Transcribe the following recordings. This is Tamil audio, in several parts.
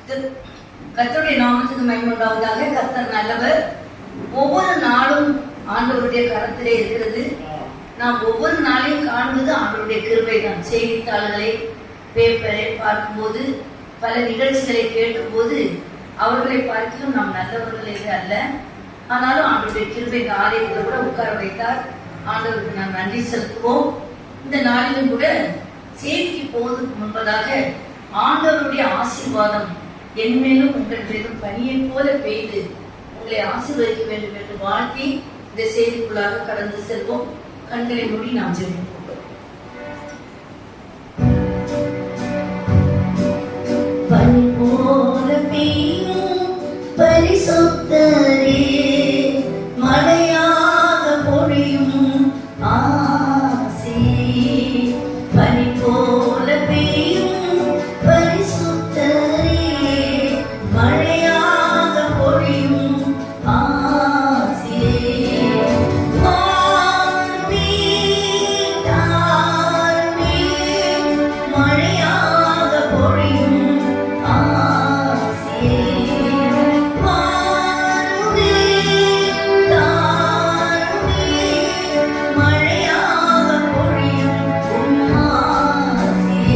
கர்த்தருடைய நாமத்துக்கு மகிமை உண்டாவதாக. கர்த்தர் நல்லவர். ஒவ்வொரு நாளும் ஆண்டவருடைய கரத்திலே இருக்கிறது. நாம் ஒவ்வொரு நாளையும் காண்பது ஆண்டவருடைய கிருபை தான். செய்தித்தாள்களை, பேப்பரை பார்க்கும்போது, பல நிகழ்ச்சிகளை கேட்கும்போது அவர்களை பார்க்கலும் நாம் நல்லவர்கள் அல்ல. ஆனாலும் ஆண்டவருடைய கிருபை இந்த ஆலயத்தில் கூட உட்கார வைத்தார். ஆண்டவருக்கு நாம் நன்றி செலுத்துவோம். இந்த நாளிலும் கூட செய்திக்கு போவதற்கு முன்பதாக ஆண்டவருடைய ஆசீர்வாதம் என் மேலும் உங்கள் மீதும் பனியை போல பெய்து உங்களை ஆசீர்வதிக்க வேண்டும் என்று வாழ்த்தி இந்த செய்திக்குள்ளாக கடந்து செல்வோம். கண்களை மூடி நாம் ஜெபிப்போம். பனி போல பெய்யும் பரிசுத்தரே, மழையாக பொழியும் ஆசே. பனி போல பெய்யும் பரிசுத்தரே, மழையாக பொழியும் ஆசே. வாருமே தாருமே, மழையாக பொழியும் ஆசே. வாருமே தாருமே, மழையாக பொழியும் ஆசே.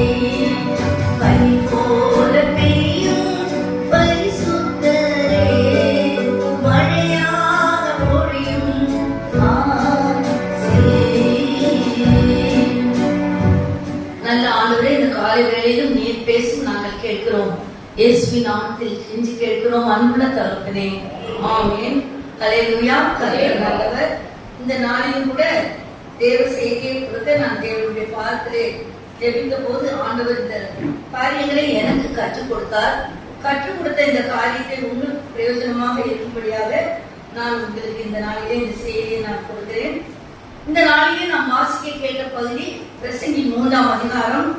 பனி போல பெய்யும் பரிசுத்தரே, மழையாக பொழியும் ஆசே. நல்ல ஆண்டவரே, இந்த காலை வேளையிலும் நீர் பேசும் நாங்கள் கேட்கிறோம். இயேசுவின் நாமத்தில் கெஞ்சி கேட்கிறோம் அன்புள்ள தகப்பனே, ஆமென். ஹல்லேலூயா. கர்த்தர் நல்லவர். இந்த நாளிலும் கூட தேவ செய்தியை கொடுத்து நான் தேவனுடைய பாதத்திலே ஜெபித்த போது ஆண்டவர் இந்த காரியங்களை எனக்கு கற்றுக் கொடுத்தார். கற்றுக் கொடுத்த இந்த காரியத்தை உங்களுக்கு பிரயோஜனமாக இருக்கும்படியாக நான் உங்களுக்கு இந்த நாளிலே இந்த செய்தியை நான் கொடுக்கிறேன். இந்த நாளிலே நாம் வாசிக்க கேட்ட பகுதி பிரசங்கி 3ஆம் அதிகாரம்.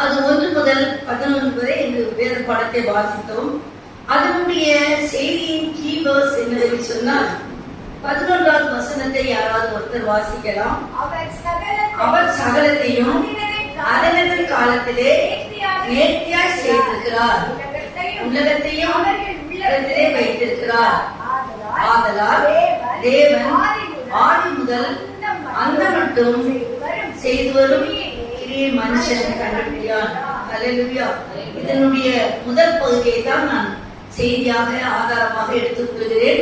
அது 1 முதல் 11 வரை இந்த வேத பாடத்தை வாசித்தோம். அதனுடைய செய்தியின் கீ வேர்ஸ் என்னவென்று சொன்னால் 11வது வசனத்தை யாராவது ஒருத்தர் வாசிக்கலாம். அவர் சகலத்தையும் அதனது காலத்திலே நேர்த்தியாய் செய்திருக்கிறார், உலகத்தையும் உள்ளத்திலே வைத்திருக்கிறார். ஆதலால் தேவன் ஆதி முதல் அந்த மட்டும் செய்து வரும் கிரியை மனுஷன் கண்டுபிடியான். ஹல்லேலூயா. இதனுடைய முதல் பகுதியை தான் நான் செய்தியாக ஆதாரமாக எடுத்துக் கொள்கிறேன்.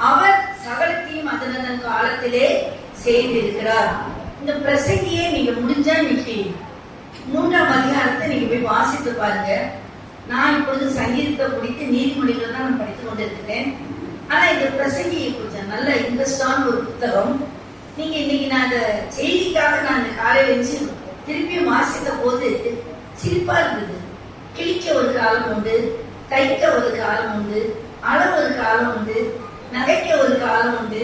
அவர் சகலத்தையும் அதனதன் காலத்திலே செய்திருக்கிறார். இந்த பிரசங்கியை நீங்க முடிஞ்சா இன்னைக்கு 3ஆம் அதிகாரத்தை நீங்க போய் வாசித்து பாருங்க. நான் இப்பொழுது சங்கீதத்தை முடித்து நீதிமொழிகள் தான் நான் படித்துக் கொண்டிருக்கிறேன். ஆனா இந்த பிரசங்கியை கொஞ்சம் நல்ல இன்ட்ரெஸ்டான ஒரு புத்தகம். நீங்க இன்னைக்கு நான் அந்த செய்திக்காக நான் இந்த காலையில வச்சு திருப்பியும் வாசித்த போது சிரிப்பா இருந்தது. கிழிக்க ஒரு காலம் உண்டு, தைக்க ஒரு காலம் உண்டு, அளவு ஒரு காலம் உண்டு, நகைக்க ஒரு காலம் உண்டு.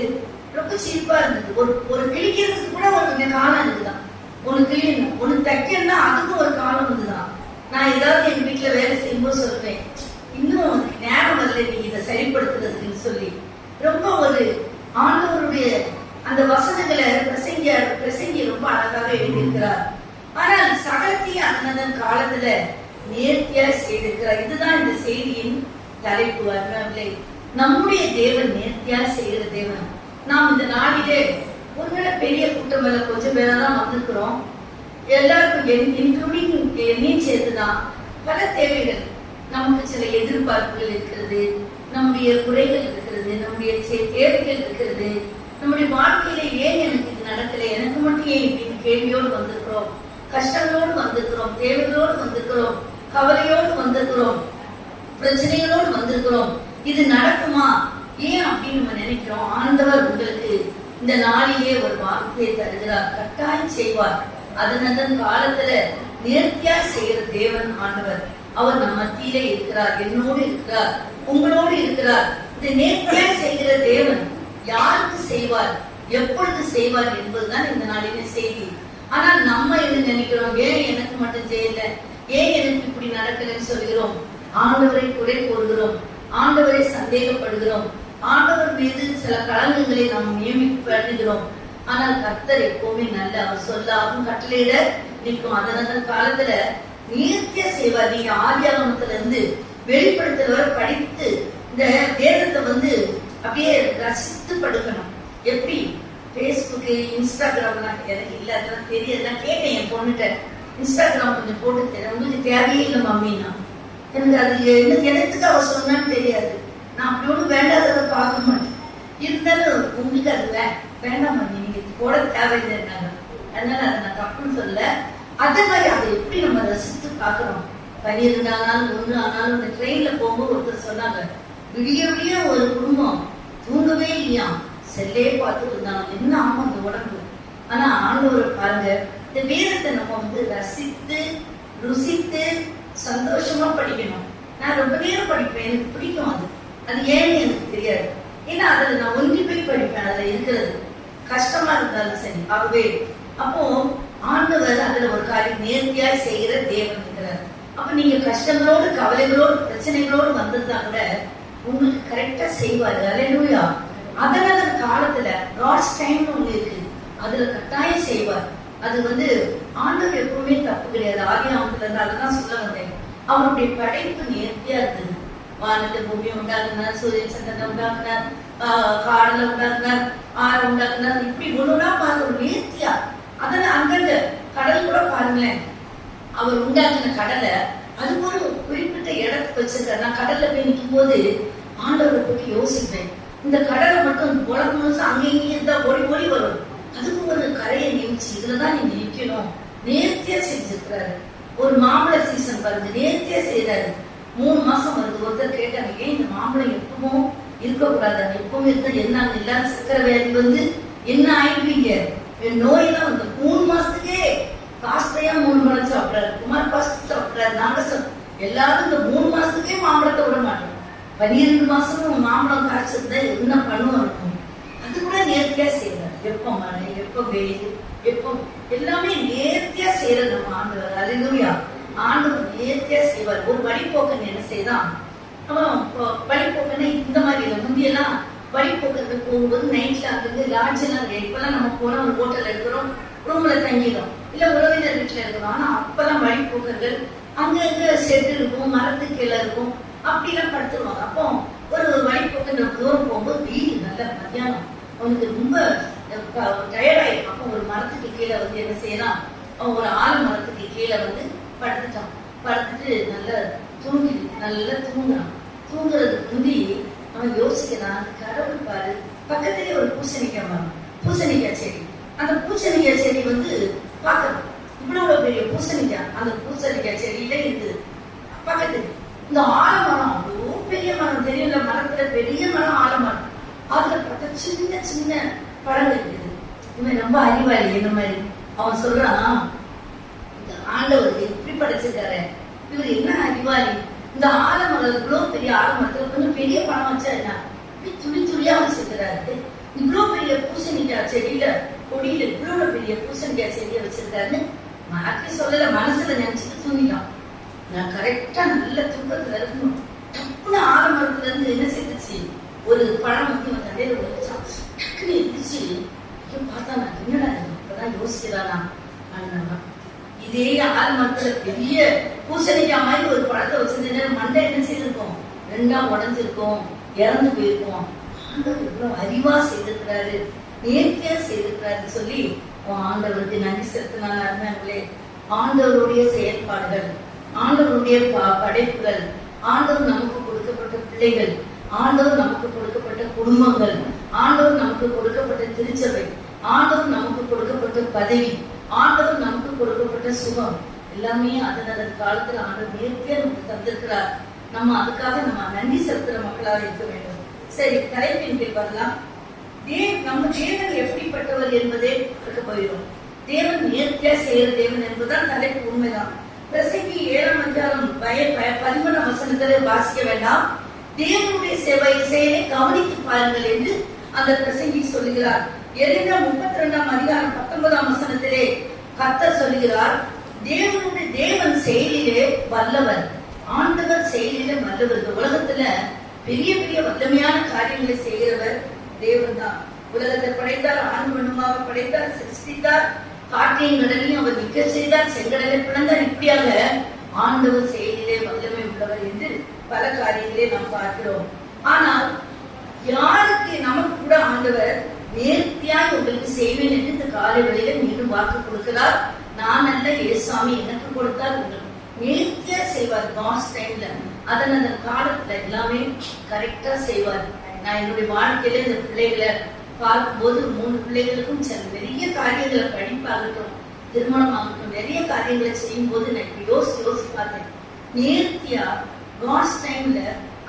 ரொம்ப சிரிப்பா இருந்தது. ஒரு கிழிக்கிறதுக்கு கூட ஒரு காலம் இருக்குதான். ஒண்ணு கிழியணும், ஒண்ணு தைக்கணும்னா அதுக்கும் ஒரு காலம் இருந்துதான். நான் ஏதாவது எங்க வீட்டுல வேலை செய்யும்போது சொல்றேன், இன்னும் நேரம் வரல நீங்க இதை சரிப்படுத்துறதுன்னு சொல்லி ரொம்ப ஒரு ஆண்டவருடைய அந்த வசனங்களை பிரசங்கி ரொம்ப அழகாக எழுதியிருக்கிறார். ஆனால் சகலத்தையும் அதனதன் காலத்துல நேர்த்தியா செய்திருக்கிறார். இதுதான் இந்த செய்தியின் தலைப்பு. அருமையானவர்களே, நம்முடைய தேவன் நேர்த்தியா செய்கிற தேவன். நாம் இந்த நாளிலே ஒருவேளை பெரிய கூட்டம் இல்ல, கொஞ்சம் பேரா தான் வந்திருக்கிறோம். எல்லாருக்கும் இன்க்ளூடிங் என்னையும் சேர்த்துதான் பல தேவைகள், நமக்கு சில எதிர்பார்ப்புகள் இருக்கிறது, நம்முடைய குறைகள் இருக்கிறது, நம்முடைய தேவைகள் இருக்கிறது. நம்முடைய வாழ்க்கையில ஏன் எனக்கு இது நடக்கல, எனக்கு மட்டும் ஏன் இப்படின்னு கேள்வியோடு வந்திருக்கிறோம், கஷ்டங்களோடு வந்திருக்கிறோம், தேவைகளோடு வந்திருக்கிறோம், கவலையோடு வந்திருக்கிறோம், பிரச்சனைகளோடு வந்திருக்கிறோம். இது நடக்குமா ஏன் அப்படின்னு நம்ம நினைக்கிறோம். ஆண்டவர் உங்களுக்கு இந்த நாளிலே ஒரு வார்த்தையை தருகிறார். கட்டாயம் செய்வார். அதனதன் காலத்துல நேர்த்தியா செய்கிற தேவன் ஆண்டவர். அவர் நம் மத்தியிலே இருக்கிறார், என்னோடு இருக்கிறார், உங்களோடு இருக்கிறார். இந்த நேர்த்தியா செய்கிற தேவன் யாருக்கு செய்வார், எப்பொழுது செய்வார் என்பதுதான் இந்த நாளிலே செய்தி. ஆனால் நம்ம என்ன நினைக்கிறோம், ஏன் எனக்கு மட்டும் செய்யல, ஏன் எனக்கு இப்படி நடக்கலன்னு சொல்கிறோம். ஆண்டவரை குறை கூறுகிறோம், ஆண்டவரை சந்தேகப்படுகிறோம், ஆண்டவர் மீது சில களங்கங்களை நாம் நியமிக்கப்படுகிறோம். ஆனால் கர்த்தர் எப்பவுமே நல்ல, அவர் சொல்லாவும் கட்டளையிட நிற்கும். அதனால காலத்துல நேர்த்தியா செய்வார். நீங்க ஆதியாகமத்துல இருந்து வெளிப்படுத்துறவரை படித்து இந்த வேதத்தை வந்து அப்படியே ரசித்து படுக்கணும். எப்படி பேஸ்புக்கு இன்ஸ்டாகிராம்லாம் எனக்கு இல்லை, அதெல்லாம் தெரியலாம். கேட்டேன் என் பொண்ணுகிட்ட, இன்ஸ்டாகிராம் கொஞ்சம் போட்டு தரேன், உங்களுக்கு தேவையே இல்லை மம்மின்னா. எனக்கு அது எனக்கு அவ சொன்னான்னு தெரியாது. நான் அப்படி ஒன்றும் வேண்டாததை பார்க்க மாட்டேன். இருந்தாலும் உங்களுக்கு அது வேண்டாம் மம்மி, நீங்க போட தேவையில்லைன்னாங்க. அதனால அதை நான் தப்புன்னு சொல்ல. அதே மாதிரி அதை எப்படி நம்ம ரசித்து பார்க்கிறோம். 12 ஆனாலும் 1 ஆனாலும் இந்த ட்ரெயின்ல போகும்போது ஒருத்தர் சொன்னாங்க, விடிய விடிய ஒரு குடும்பம் தூங்கவே இல்லையா, செல்லே பார்த்துட்டு இருந்தாங்க. என்ன ஆகும் அந்த உடம்பு. ஆனா ஆண்டவரை பாருங்க, இந்த வேதத்தை நம்ம வந்து ரசித்து ருசித்து சந்தோஷமா படிக்கணும். நான் ரொம்ப நேரம் படிப்பேன், எனக்கு பிடிக்கும். அது ஏன்னு எனக்கு தெரியாது. ஏன்னா அதுல நான் ஒன்றி போய் படிப்பேன். அதுல இருக்கிறது கஷ்டமா இருந்தாலும் சரி. ஆகவே அப்போ ஆண்டவர் அதுல ஒரு காரியம் நேர்த்தியாய் செய்கிற தேவன் இருக்கிறார். அப்ப நீங்க கஷ்டங்களோடு கவலைகளோடு பிரச்சனைகளோடு வந்திருந்தா கூட உங்களுக்கு கரெக்டா செய்வாரு. அல்லேலூயா. அதனால காலத்துல காட்ஸ் டைம்னு ஒண்ணு இருக்கு, அதுல கட்டாயம் செய்வார். அது வந்து ஆண்டவர் எப்பவுமே தப்பு கிடையாது. ஆதியாகமத்துல இருந்து அதுதான் சொல்ல வந்தேன். அவருடைய படைப்பு நேர்த்தியா இருந்தது. வானத்தை பூமியை உண்டாக்குனார், சூரியன் சந்திரனை உண்டாக்குனார், காடலை உண்டாக்குனார், ஆறு உண்டாக்குனார். இப்படி ஒண்ணுனா பாருங்க நேர்த்தியா. அதனால அங்கங்க கடல் கூட பாருங்களேன், அவர் உண்டாக்குன கடலை அது ஒரு குறிப்பிட்ட இடத்துக்கு வச்சிருக்காரு. நான் கடல்ல போய் நிற்கும் போது ஆண்டவரை பற்றி யோசிப்பேன். இந்த கடலை மட்டும் உலகம் முழுசு அங்கே இங்கேயும் இருந்தா ஓடி ஓடி வரும். அதுக்கு ஒரு கரையை நிமிச்சு இதுலதான் நீங்க நிக்கணும். நேர்த்தியா செஞ்சிருக்கிறாரு. ஒரு மாம்பழ சீசன் பாருங்க, நேர்த்தியா செய்யறாரு. 3 மாசம் வருது. ஒருத்தர் கேட்டாங்க, ஏன் இந்த மாம்பழம் எப்பவும் இருக்கக்கூடாது, எப்பவும் இருந்தா என்ன எல்லாரும் சக்கரை வியாதி வந்து என்ன ஆயிடுவீங்க, நோய் தான் வந்து 3 மாசத்துக்கே காஸ்ட்லியா 3 பழம் சாப்பிடாரு. குமார் பாஸ்து சாப்பிடாரு. நாங்க எல்லாரும் இந்த 3 மாசத்துக்கே மாம்பழத்தை விட மாட்டோம். 12 மாசமும் மாம்பழம் காய்ச்சல் என்ன பண்ணுவோம். அது கூட நேர்த்தியா செய்யறாரு. எப்ப மழை, எப்ப வெயில், எப்ப எல்லாமே நேர்த்தியா செய்யற நம்ம ஆண்டவர். அல்லேலூயா. ஆண்டவர் நேர்த்தியா செய்வார். ஒரு வழிபோக்கன் என்ன செய்தான், அவன் வழிபோக்கனை இந்த மாதிரி இல்லை. முந்தியெல்லாம் வழிபோக்கத்துக்கு போகும்போது நைட்ல அங்கிருந்து லாட்ஜ் எல்லாம் கிடையாது. இப்பெல்லாம் நம்ம போனா ஒரு ஹோட்டல் இருக்கிறோம், ரூம்ல தங்கிடும், இல்ல உறவினர் வீட்டுல இருக்கிறோம். ஆனா அப்பெல்லாம் வழிபோக்கர்கள் அங்க செட்டு இருக்கும், மரத்துக்கு கீழே இருக்கும், அப்படி எல்லாம் படுத்துருவாங்க. அப்போ ஒரு வழிபோக்கன் தூரம் போகும்போது வெயில் நல்ல மத்தியானம், அவனுக்கு ரொம்ப டயர்டாயிருக்கும். அப்போ ஒரு மரத்துக்கு கீழே வந்து என்ன செய்யலாம், அவன் ஒரு ஆலமரத்துக்கு கீழே வந்து படுத்துட்டான். படுத்துட்டு நல்லா தூங்குறான். தூங்குறதுக்கு முந்தி அவன் யோசிக்கிறான், கடவுள் பாரு பக்கத்திலே ஒரு பூசணிக்காய் மரம், பூசணிக்காய் செடி. அந்த பூசணிக்காய் செடி வந்து பார்க்கணும், இவ்வளவு பெரிய பூசணிக்காய் அந்த பூசணிக்காய் செடியில இருக்குது. பக்கத்துல இந்த ஆலமரம், அவ்வளோ பெரிய மரம் தெரியல, மரத்துல பெரிய மரம் ஆலமரம், அதுல பார்த்தா சின்ன சின்ன பழங்கள் இருக்குது. இவன் ரொம்ப அறிவாளி என்ன மாதிரி. அவன் சொல்றான், இந்த ஆண்டவர் எப்படி படைச்சிருக்காரு, இவர் என்ன அறிவாளி, இந்த ஆலமரம் இவ்வளவு பெரிய ஆலமரத்துல கொஞ்சம் பெரிய பழம் வச்சா என்ன, துளி துளியா வச்சிருக்கிறாரு. இவ்வளவு பெரிய பூசணிக்காய் செடியில கொடியில இவ்வளவு பெரிய பூசணிக்காய் செடியை வச்சிருக்காருன்னு மாற்றி சொல்லல, மனசுல நினைச்சிட்டு தூங்கிட்டான். நான் கரெக்டா நல்ல தூக்கத்துல இருக்கணும். டப்புன்னு ஆலமரத்துல இருந்து என்ன செய்துச்சு, ஒரு பழம் வந்து இவன் தண்டையில ஒழிச்சான். டக்குன்னு இருந்துச்சு. பார்த்தா நான் என்னடா இப்பதான் யோசிக்கிறானா. இதே ஆலமரத்துல பெரிய பூசணிக்காய் மாதிரி ஒரு பழத்தை வச்சிருந்தேன், மண்டை என்ன செய்திருக்கோம், 2ஆ உடஞ்சிருக்கோம், இறந்து போயிருக்கோம். ஆண்டவர் இவ்வளவு அறிவா செய்திருக்கிறாரு, நேர்த்தியா செய்திருக்கிறாரு சொல்லி ஆண்டவருக்கு நன்றி செலுத்தினால. அருமையானவர்களே, ஆண்டவருடைய செயல்பாடுகள், ஆண்டவருடைய படைப்புகள், ஆண்டவர் நமக்கு கொடுக்கப்பட்ட பிள்ளைகள், ஆண்டவர் நமக்கு கொடுக்கப்பட்ட குடும்பங்கள், ஆண்டவர் நமக்கு கொடுக்கப்பட்ட திருச்சபை, ஆண்டவர் நமக்கு கொடுக்கப்பட்ட பதவி, ஆண்டவர் நமக்கு கொடுக்கப்பட்ட சுகம், எல்லாமே அதன் காலத்துல ஆண்டவர் நேர்த்தியா நமக்கு தந்திருக்கிறார். நம்ம அதுக்காக நம்ம நன்றி செலுத்துற மக்களாக இருக்க வேண்டும். சரி, தலைப்பின் கீழ் வரலாம். நம்ம தேவன் எப்படிப்பட்டவர் என்பதே இருக்க போயிடும். தேவன் நேர்த்தியா செய்யற தேவன் என்பதுதான் தலைப்பு. உண்மைதான். பிரசங்கி 7ஆம் அதிகாரம் 11ஆம் வசனத்திலே வாசிக்க வேண்டாம். தேவனுடைய செயலை கவனித்து பாருங்கள் என்று அந்த பிரசங்கி சொல்லுகிறார். எரேமியா 32ஆம் அதிகாரம் 19ஆம் வசனத்திலே கர்த்தர் சொல்லுகிறார், தேவன் செயலிலே வல்லவர், ஆண்டவர் செயலிலே வல்லவர். இந்த உலகத்துல பெரிய பெரிய வல்லமையான காரியங்களை செய்கிறவர் தேவன் தான். உலகத்தை படைத்தார், ஆண் பெண்ணுமாக படைத்தார், சிருஷ்டித்தார், காற்றையும் கடலையும் அவர் நிக்க செய்தார், செங்கடலை பிளந்தார். இப்படியாக ஆண்டவர் செயலிலே வல்லமை உள்ளவர் என்று பல காரியங்களே நாம் பார்க்கிறோம். ஆனால் யாருக்கு நமக்கு கூட ஆண்டவர் நேர்த்தியாக உங்களுக்கு செய்வேன் என்று இந்த காலை வேளையில மீண்டும் வாக்கு கொடுக்கிறார். நான் அல்ல, ஏசாமி எனக்கு கொடுத்தால் உங்களுக்கு நேர்த்தியா செய்வார். காட்ஸ் டைம்ல அதன் காலத்துல எல்லாமே கரெக்டா செய்வார். நான் என்னுடைய வாழ்க்கையில இந்த பிள்ளைகளை பார்க்கும்போது 3 பிள்ளைகளுக்கும் சில பெரிய காரியங்களை படிப்பாகட்டும், திருமணம் ஆகட்டும், நிறைய காரியங்களை செய்யும் போது நான் யோசி பார்த்தேன். நேர்த்தியா காட்ஸ் டைம்ல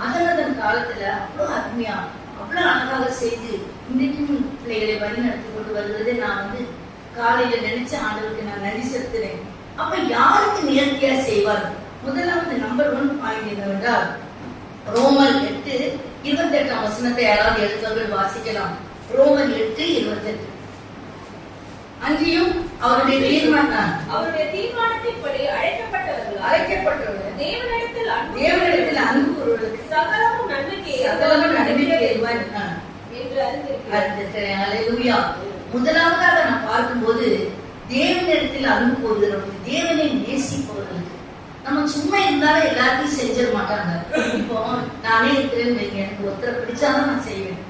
அதன் காலத்துல அவ்வளவு அருமையா அவ்வளவு அழகாக செய்து இன்றைக்கும் பிள்ளைகளை வழி நடத்தி கொண்டு வருவதை நான் காலையில நினைச்ச ஆண்டவருக்கு நான் நன்றி செலுத்துறேன். அப்ப யாருக்கு நேர்த்தியா செய்வார்? முதலாவது நம்பர் 1 பாயிண்ட் என்னவென்றால் ரோமர் 8:28 வசனத்தை யாராவது எடுத்தவர்கள் வாசிக்கலாம். ரோமர் 8:28. அங்கேயும் அவருடைய தீர்மானத்தின்படி அழைக்கப்பட்டவர்கள் தேவனிடத்தில் அன்பு கூறுவதற்கு சகலமும் நன்மைக்கு என்று அறிந்திருக்கிறேன். முதலாவதாக நான் பார்க்கும்போது தேவனிடத்தில் அன்பு கூறுகிறவர்கள், தேவனை நேசிப்பவர்களுக்கு. நம்ம சும்மா இருந்தாலும் எல்லாத்தையும் செஞ்சிட மாட்டாங்க. இப்போ நானே இருக்கிறேன்னு எனக்கு ஒருத்தரை பிடிச்சாதான் நான் செய்வேன்.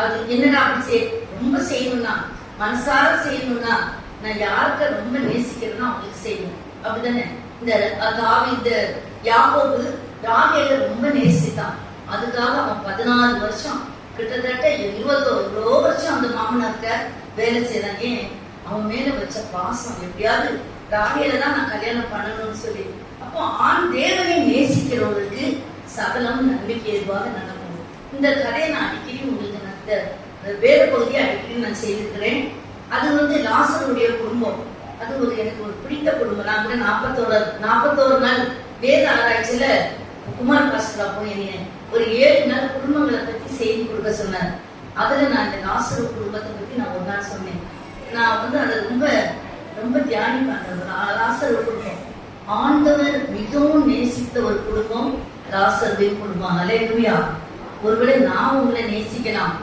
அது என்னடா அப்படி ரொம்ப செய்யணும்னா, மனசார செய்யணும்னா, நான் யாருக்க ரொம்ப நேசிக்கிறேன்னா அவங்களுக்கு செய்யணும். அப்படிதானே? இந்த யாக்கோபு ராகேலை ரொம்ப நேசித்தான். அதுக்காக அவன் 14 வருஷம் கிட்டத்தட்ட 21 வருஷம் அந்த மாமனார்க்க வேலை செய்தான். ஏன்? அவன் மேல வச்ச பாசம், எப்படியாவது ராகேல தான் நான் கல்யாணம் பண்ணணும்னு சொல்லி. அப்போ தேவனை நேசிக்கிறவர்களுக்கு சகலம் நன்மைக்கு ஏதுவாக நடக்கும். இந்த கதையை நான் அடிக்கடி உங்களுக்கு வேறு பகுதியை அடிக்கடி நான் செய்திருக்கிறேன். அது லாசருடைய குடும்பம். அது எனக்கு ஒரு பிடித்த குடும்பம். நான் கூட 41 நாள் வேத ஆராய்ச்சியில குமார் பாஸ்டரா போய் ஒரு 7 நாள் குடும்பங்களை பத்தி செய்தி கொடுக்க சொன்னார். அதுல நான் இந்த லாசரு குடும்பத்தை பத்தி நான் ஒரு நாள் சொன்னேன். நான் அதை ரொம்ப ரொம்ப தியானிப்பேன். லாசரு குடும்பம் ஆண்டவர் மிகவும் நேசித்த ஒரு குடும்பம் லாசருடைய குடும்பம். அல்லேலூயா. ஒருவேளை நான் உங்களை நேசிக்கலாம்,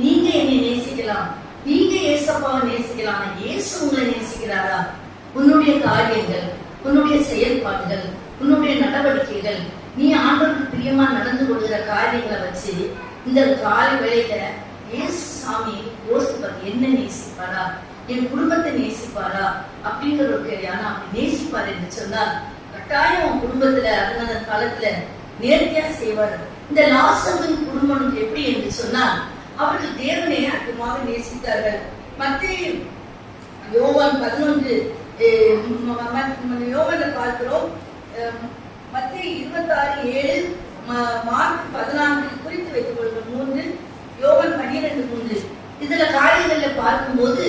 நீங்க என்னை நேசிக்கலாம், நீங்க ஏசப்பாவை நேசிக்கலாம். இயேசு உங்களை நேசிக்கிறாரா? உன்னுடைய காரியங்கள், உன்னுடைய செயல்பாடுகள், உன்னுடைய நடவடிக்கைகள், நீ ஆண்டவருக்கு பிரியமா நடந்து கொள்கிற காரியங்களை வச்சு இந்த காலை வேளையில இயேசு சாமி யோசித்து பார்த்து என்ன நேசிப்பாரா, என் குடும்பத்தை நேசிப்பாரா அப்படிங்கிற ஒரு கேள்வி. ஆனா அப்படி நேசிப்பாரு என்று சொன்னால் கட்டாயம் உன் குடும்பத்துல அந்த காலத்துல நேர்த்தியா செய்வார். இந்த லாசரின் குடும்பம் எப்படி என்று சொன்னால் அவர்கள் தேவனை அதிகமாக நேசித்தார்கள். மத்தேயு யோவான் 11 யோவானை பார்க்கிறோம். மத்தேயு 26:7, மார்க் 14 குறித்து வைத்துக் கொள்ளுங்கள். 3 யோவான் 12:3 இதுல காரியங்கள்ல பார்க்கும்போது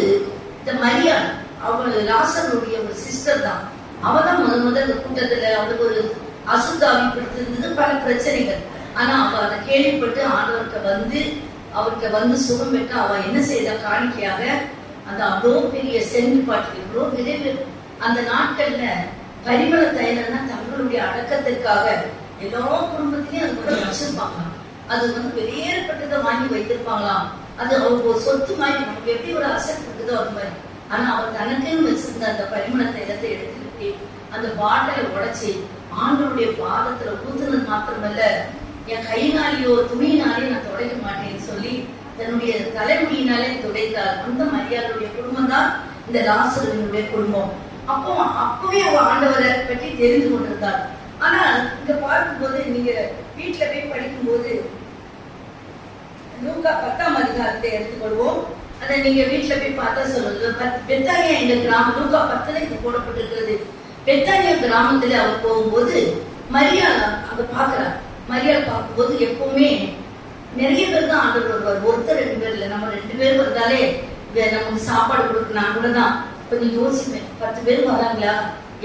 இந்த மரியாள் அவள் லாசருடைய ஒரு சிஸ்டர் தான். அவதான் முதல் கூட்டத்துல அவளுக்கு ஒரு அசுத்தாவி பிடித்திருந்தது, பல பிரச்சனைகள். ஆனா அவ அதை கேள்விப்பட்டு அவர்கிட்ட வந்து சுகம் பெற்று அவ என்ன செய்த காணிக்கையாக அந்த அவ்வளோ பெரிய சென்று பாட்டு எவ்வளோ விரைவு அந்த நாட்கள்ல பரிமள தைலம்னா தங்களுடைய அடக்கத்திற்காக எல்லா குடும்பத்திலையும் அது கொஞ்சம் வச்சிருப்பாங்களாம். அது வெளியேறப்பட்டதை வாங்கி வைத்திருப்பாங்களாம். அது அவருக்கு ஒரு சொத்து மாதிரி, நமக்கு எப்படி ஒரு அசட் இருக்குதோ அது மாதிரி. ஆனா அவர் தனக்குன்னு வச்சிருந்த அந்த பரிமள தைலத்தை எடுத்துக்கிட்டு அந்த பாட்டலை உடைச்சி ஆண்டவருடைய பாதத்துல ஊத்துனது மாத்திரமல்ல, என் கையினாலேயோ துணியினாலேயோ நான் துடைக்க மாட்டேன்னு சொல்லி தன்னுடைய தலைமுடியினாலே துடைத்தார். அந்த மரியாதையுடைய குடும்பம் தான் இந்த லாசருடைய குடும்பம். அப்பவே அவ ஆண்டவரை பற்றி தெரிந்து கொண்டிருந்தார். ஆனா இங்க பார்க்கும்போது நீங்க வீட்டுல போய் படிக்கும் போது லூக்கா 10ஆம் அதிகாரத்தை எடுத்துக்கொள்வோம். அதை நீங்க வீட்டுல போய் பார்த்தா சொல்லுங்க. பெத்தானியா எங்க கிராமம், லூக்கா 10ல இது போடப்பட்டிருக்கிறது. பெத்தானியா கிராமத்துல அவர் போகும்போது மரியாள் அங்க பாக்குறார். மரியாள் பார்க்கும்போது எப்பவுமே நிறைய பேர் தான் ஆண்டவர் வருவார். ஒருத்தர் 2 பேர் இல்லை, நம்ம 2 பேர் வந்தாலே நமக்கு சாப்பாடு கொடுக்க நான் கூட தான் கொஞ்சம் யோசிப்பேன். 10 பேர் வராங்களா,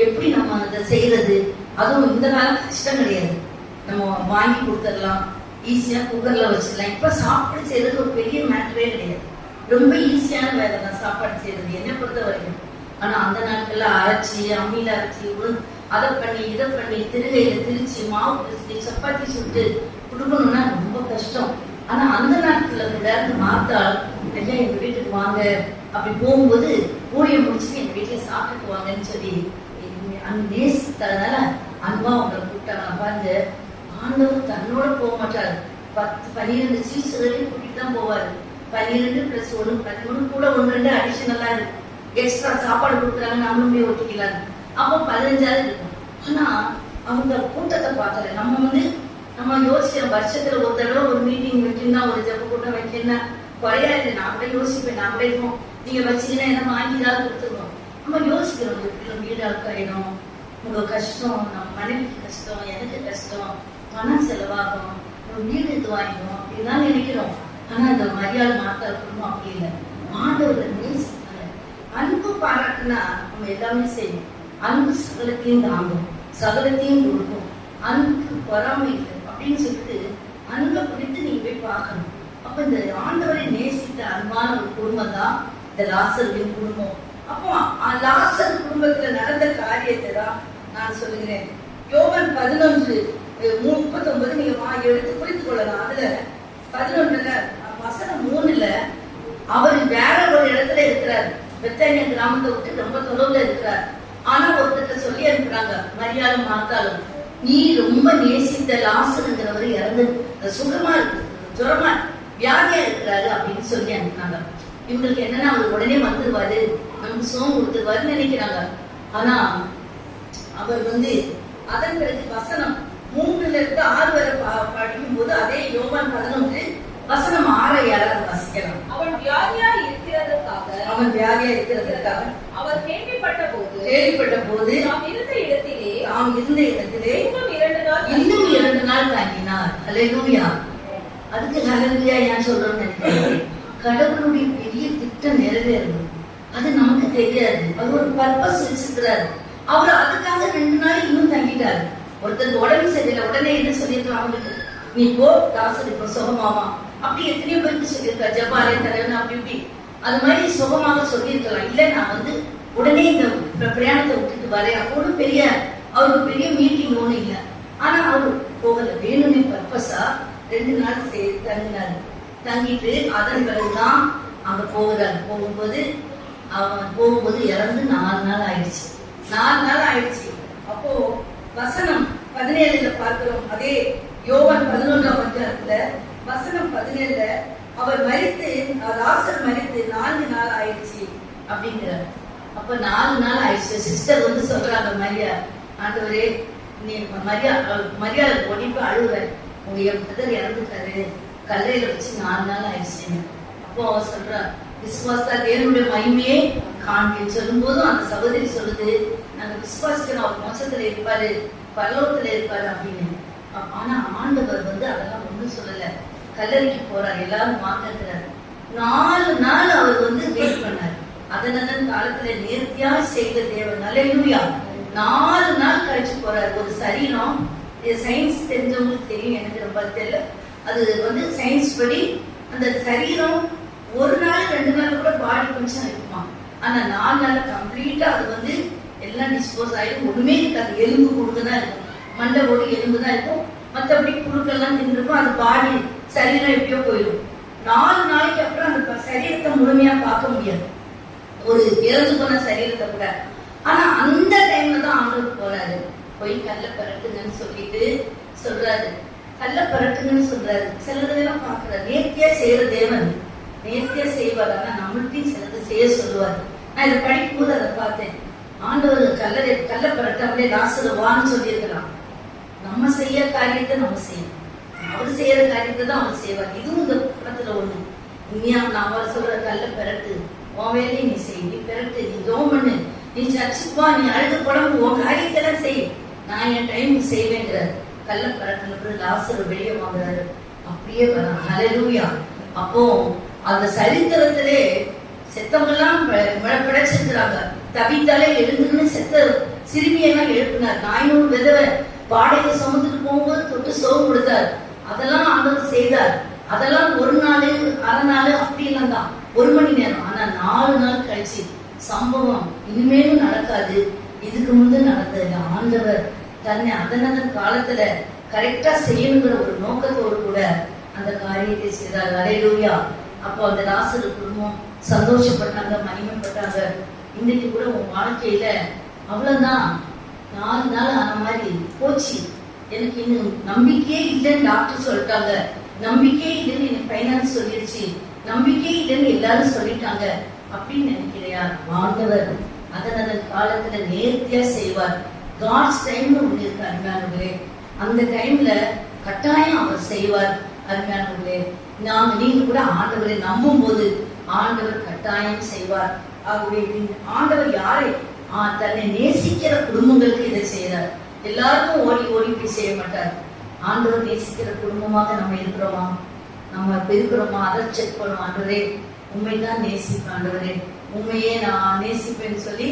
எப்படி நம்ம அதை செய்யறது? அதுவும் இந்த காலம் கஷ்டம் கிடையாது, நம்ம வாங்கி கொடுத்துடலாம், ஈஸியா குக்கர்ல வச்சிடலாம். இப்ப சாப்பாடு செய்யறது ஒரு பெரிய மேட்டரே கிடையாது, ரொம்ப ஈஸியான வேலை தான் சாப்பாடு செய்யறது என்னை பொறுத்த வரைக்கும். ஆனா அந்த நாட்கள்ல அரைச்சி அம்மியில அரைச்சி அதை பண்ணி இதை பண்ணி திருகையில திரிச்சு மாவு பிடிச்சி சப்பாத்தி சுட்டு கொடுக்கணும்னா ரொம்ப கஷ்டம். ஆனா அந்த நாட்கள்ல கூட மாத்தாள் ஐயா எங்க வீட்டுக்கு வாங்க அப்படி போகும்போது ஊழியம் முடிச்சுட்டு எங்க வீட்டுல சாப்பிட்டுட்டு வாங்கன்னு சொல்லி நேசித்ததுனால அன்பா உங்களை கூப்பிட்டாங்க. பாருங்க ஆண்டவர் தன்னோட போக மாட்டாரு. 12 சீசர்களையும் கூட்டிட்டு தான் போவாரு. 12 + 1 13 கூட 1-2 அடிஷனலா இருக்கு. எக்ஸ்ட்ரா சாப்பாடு கொடுக்குறாங்க, நம்மளும் போய் ஒட்டிக்கலாம். அப்போ 15 இருக்கும். ஆனா அவங்க கூட்டத்தை பார்க்கல. நம்ம யோசிக்கிறோம், வருஷத்துல ஒரு தடவை ஒரு மீட்டிங் வைக்கணும்னா, ஒரு ஜெப கூட்டம் வைக்கணும்னா குறையா இல்லை. நான் கூட யோசிப்பேன், நான் கூட இருக்கோம், நீங்க வச்சீங்கன்னா என்ன வாங்கி தான் கொடுத்துருவோம். நம்ம யோசிக்கிறோம், வீடு அழுக்காயிடும், உங்க கஷ்டம், நம்ம மனைவிக்கு கஷ்டம், எனக்கு கஷ்டம், பணம் செலவாகும், ஒரு வீடு இதுவாகிடும் அப்படின்லாம் நினைக்கிறோம். ஆனா இந்த மரியாதை மாத்தா இருக்கணும் அப்படி இல்லை. ஆண்டவரை நேசித்தாங்க. அன்பு பாராட்டுனா நம்ம எல்லாமே செய்யும். அன்பு சகலத்தையும் தாங்கும், சகலத்தையும் கொடுக்கும், அன்புக்கு பொறாமை இல்லை அப்படின்னு சொல்லிட்டு அன்பை குறித்து நீங்க போய் பார்க்கணும். அப்ப இந்த ஆண்டவரை நேசித்த அன்பான ஒரு குடும்பம் தான் இந்த லாசருவின் குடும்பம். அப்போ லாசர் குடும்பத்துல நடந்த காரியத்தை தான் நான் சொல்லுகிறேன். யோவான் 11:39 நீங்க எடுத்து புரிந்து கொள்ளலாம். அதுல 11 வசனம் 3 அவர் வேற ஒரு இடத்துல இருக்கிறார். பெத்தானியா கிராமத்தை விட்டு ரொம்ப தொலைவுல இருக்கிறார். ஆனா ஒருத்தட்ட சொல்லி அனுப்புறாங்க, மரியாளும் மார்த்தாலும், நீ ரொம்ப நேசித்த லாசருங்கிறவர் இறந்து சுகமா இருக்கு, ஜுரமா வியாதியா இருக்கிறாரு அப்படின்னு சொல்லி அனுப்புனாங்க. இவங்களுக்கு என்னன்னா அவர் உடனே வந்துருவாரு, நமக்கு சுகம் கொடுத்துருவாருன்னு நினைக்கிறாங்க. ஆனா அவர் அதன் பிறகு வசனம் 3-6 வரை படிக்கும் போது அதே யோவான் 11 வசனம் 6-7 வாசிக்கலாம். அவன் வியாதியா இருக்கிறதற்காக அவர் கேள்விப்பட்ட போது நாம் இருந்த இடத்திலே இன்னும் 2 நாள் தங்கினார். ஹல்லேலூயா. அதுக்கு ஹல்லேலூயா ஏன் சொல்றோம்னு நினைக்கிறேன். கடவுளுடைய பெரிய திட்டம் நிறைவேறும், அது நமக்கு தெரியாது. அவர் ஒரு பர்பஸ் வச்சிருக்கிறாரு. அவர் அதுக்காக 2 நாள் இன்னும் தங்கிட்டாரு. ஒருத்தருக்கு உடம்பு சரியில்லை, உடனே என்ன சொல்லியிருக்கோம், அவங்களுக்கு நீ போ, லாசர் இப்ப சுகமாவா, அப்படி எத்தனையோ பேருக்கு சொல்லியிருக்கா, ஜபாரே தரேன்னு அப்படி இப்படி அது மாதிரி சுகமாக சொல்லியிருக்கலாம். இல்ல நான் உடனே இந்த பிரயாணத்தை விட்டுட்டு வரேன். அப்போது அவருக்கு பெரிய மீட்டிங் ஒண்ணு இல்லை. ஆனா அவரு போகல, வேணும்னு பர்பஸா 2 நாள் தங்கினாரு. தங்கிட்டு அதன் பிறகுதான் அங்க போகிறாரு. போகும்போது இறந்து 4 நாள் ஆயிடுச்சு. 4 நாள் ஆயிடுச்சு. அப்போ வசனம் 17 பார்க்கிறோம். அதே யோவான் 11ஆம் அதிகாரத்துல வசனம் 17 அவர் மரித்து, லாசர் மரித்து 4 நாள் ஆயிடுச்சு அப்படிங்கிறார். அப்ப 4 நாள் ஆயிடுச்சு. சிஸ்டர் சொல்றாங்க, மரியா, ஆண்டவரே நீ மரியாதை ஒடிப்பு அழுகுற, உங்க பிரதர் இறந்துட்டாரு, கல்லையில வச்சு 4 நாள் ஆயிடுச்சு. அப்போ அவர் சொல்றா, விசுவாசா தேவனுடைய மகிமையே காண்பேன்னு சொல்லும் போதும் அந்த சகோதரி சொல்லுது, நாங்க விசுவாசிக்கிறோம், அவர் மோசத்துல இருப்பாரு, பரலோகத்துல இருப்பாரு அப்படின்னு. ஆனா ஆண்டவர் அதெல்லாம் ஒண்ணும் சொல்லல. கல்லறைக்கு போறாரு, எல்லாரும் வாங்குறாரு. 4 நாள் அவர் வெயிட் பண்ணாரு. அதன் காலத்துல நேர்த்தியா செய்த தேவன். ஹல்லேலூயா. 4 நாள் கழிச்சு போறாரு. ஒரு சரீரம், சயின்ஸ் தெரிஞ்சவங்களுக்கு தெரியும், எனக்கு ரொம்ப தெரியல. அது சயின்ஸ் படி அந்த சரீரம் 1 நாள் 2 நாள் கூட பாடி கொஞ்சம் இருக்குமா. ஆனா 4 நாள் கம்ப்ளீட்டா அது எல்லாம் டிஸ்போஸ் ஆயிடும். ஒண்ணுமே இருக்காது, எலும்பு கொடுக்குதான் இருக்கும், மண்டை ஓடி எலும்பு தான் இருக்கும், மற்றபடி குழுக்கெல்லாம் தின்றுக்கும். அது பாடி சரீரம் எப்படியோ போயிடும். 4 நாளைக்கு அப்புறம் அந்த சரீரத்தை முழுமையா பார்க்க முடியாது, ஒரு இறந்து போன சரீரத்தை கூட. ஆனா அந்த டைம்ல தான் ஆண்டவர் போறாரு. போய் கல்ல பரட்டுங்கன்னு சொல்லிட்டு சொல்றாரு, கல்ல பரட்டுங்கன்னு சொல்றாரு. சிலதெல்லாம் பாக்குறாரு, நேர்த்தியா செய்யற தேவன் நேர்த்தியா செய்வார். ஆனா நம்மள்டையும் சிலது செய்ய சொல்லுவார். நான் இதை படிக்கும் போது அதை பார்த்தேன். ஆண்டவர் கல்ல பரட்டாமலே லாசர் வான்னு சொல்லியிருக்கலாம். நம்ம செய்ய காரியத்தை நம்ம செய்யணும், அவர் செய்யற காரியத்தை தான் அவர் செய்வார். இதுவும் இந்த படத்துல ஒண்ணு. உண்மையா நான் சொல்ற கல்ல பெரட்டு, உன் வேலையை நீ செய், நீ பெரட்டு, நீ ஜோம் பண்ணு, நீ சர்ச்சுக்கு வா, நீ அழுது குழம்பு, உன் காரியத்தெல்லாம் செய், நான் என் டைமுக்கு செய்வேங்கிறார். கல்ல பரட்டுல லாசர் வெளியே வாங்குறாரு, அப்படியே வரான். ஹல்லேலூயா. அப்போ அந்த சரித்திரத்திலே செத்தவங்கெல்லாம் பிழைச்சிருக்கிறாங்க. தவித்தாலே எழுந்துன்னு செத்த சிறுமியெல்லாம் எழுப்பினார். 400 விதவை பாடையை சுமந்துட்டு போகும்போது தொட்டு சோகம் கொடுத்தார். அதெல்லாம் ஆண்டவர் செய்தார். அதெல்லாம் 1 நாள் 1/2 நாள் அப்படிலாம் தான், 1 மணி நேரம். ஆனா 4 நாள் கழிச்சு சம்பவம் இனிமேலும் நடக்காது, இதுக்கு முன்பு நடந்தது. ஆண்டவர் தன்னை அதன் காலத்துல கரெக்டா செய்யணுங்கிற ஒரு நோக்கத்தோடு கூட அந்த காரியத்தை செய்தார். ஹல்லேலூயா. அப்போ அந்த லாசர் குடும்பம் சந்தோஷப்பட்டாங்க, மகிமைப்பட்டாங்க. இன்னைக்கு கூட உன் வாழ்க்கையில அவ்வளவுதான், 4 நாள் ஆன மாதிரி போச்சு, எனக்கு இன்னும் நம்பிக்கையே இல்லைன்னு டாக்டர் சொல்லிட்டாங்க, நம்பிக்கையே இல்லைன்னு எனக்கு ஃபைனான்ஸ் சொல்லிடுச்சு, நம்பிக்கையே இல்லைன்னு எல்லாரும் சொல்லிட்டாங்க அப்படின்னு நினைக்கிறியா? ஆண்டவர் அதன் காலத்துல நேர்த்தியா செய்வார். காட்ஸ் டைம்னு ஒண்ணு இருக்கு அருமையானவர்களே, அந்த டைம்ல கட்டாயம் அவர் செய்வார். அருமையானவர்களே, நீங்க கூட ஆண்டவரை நம்பும் போது ஆண்டவர் கட்டாயம் செய்வார். ஆகவே ஆண்டவர் யாரை தன்னை நேசிக்கிற குடும்பங்களுக்கு இதை செய்யறார். எல்லாருக்கும் ஓடி ஓடி போய் செய்ய மாட்டார். ஆண்டவர் நேசிக்கிற குடும்பமாக நம்ம இருக்கிறோமா, நம்ம இருக்கிறோமா, அதை செக் பண்ணுவோம். ஆண்டவரே உண்மைதான் நேசிப்பேன், ஆண்டவரே உண்மையே நான் நேசிப்பேன்னு சொல்லி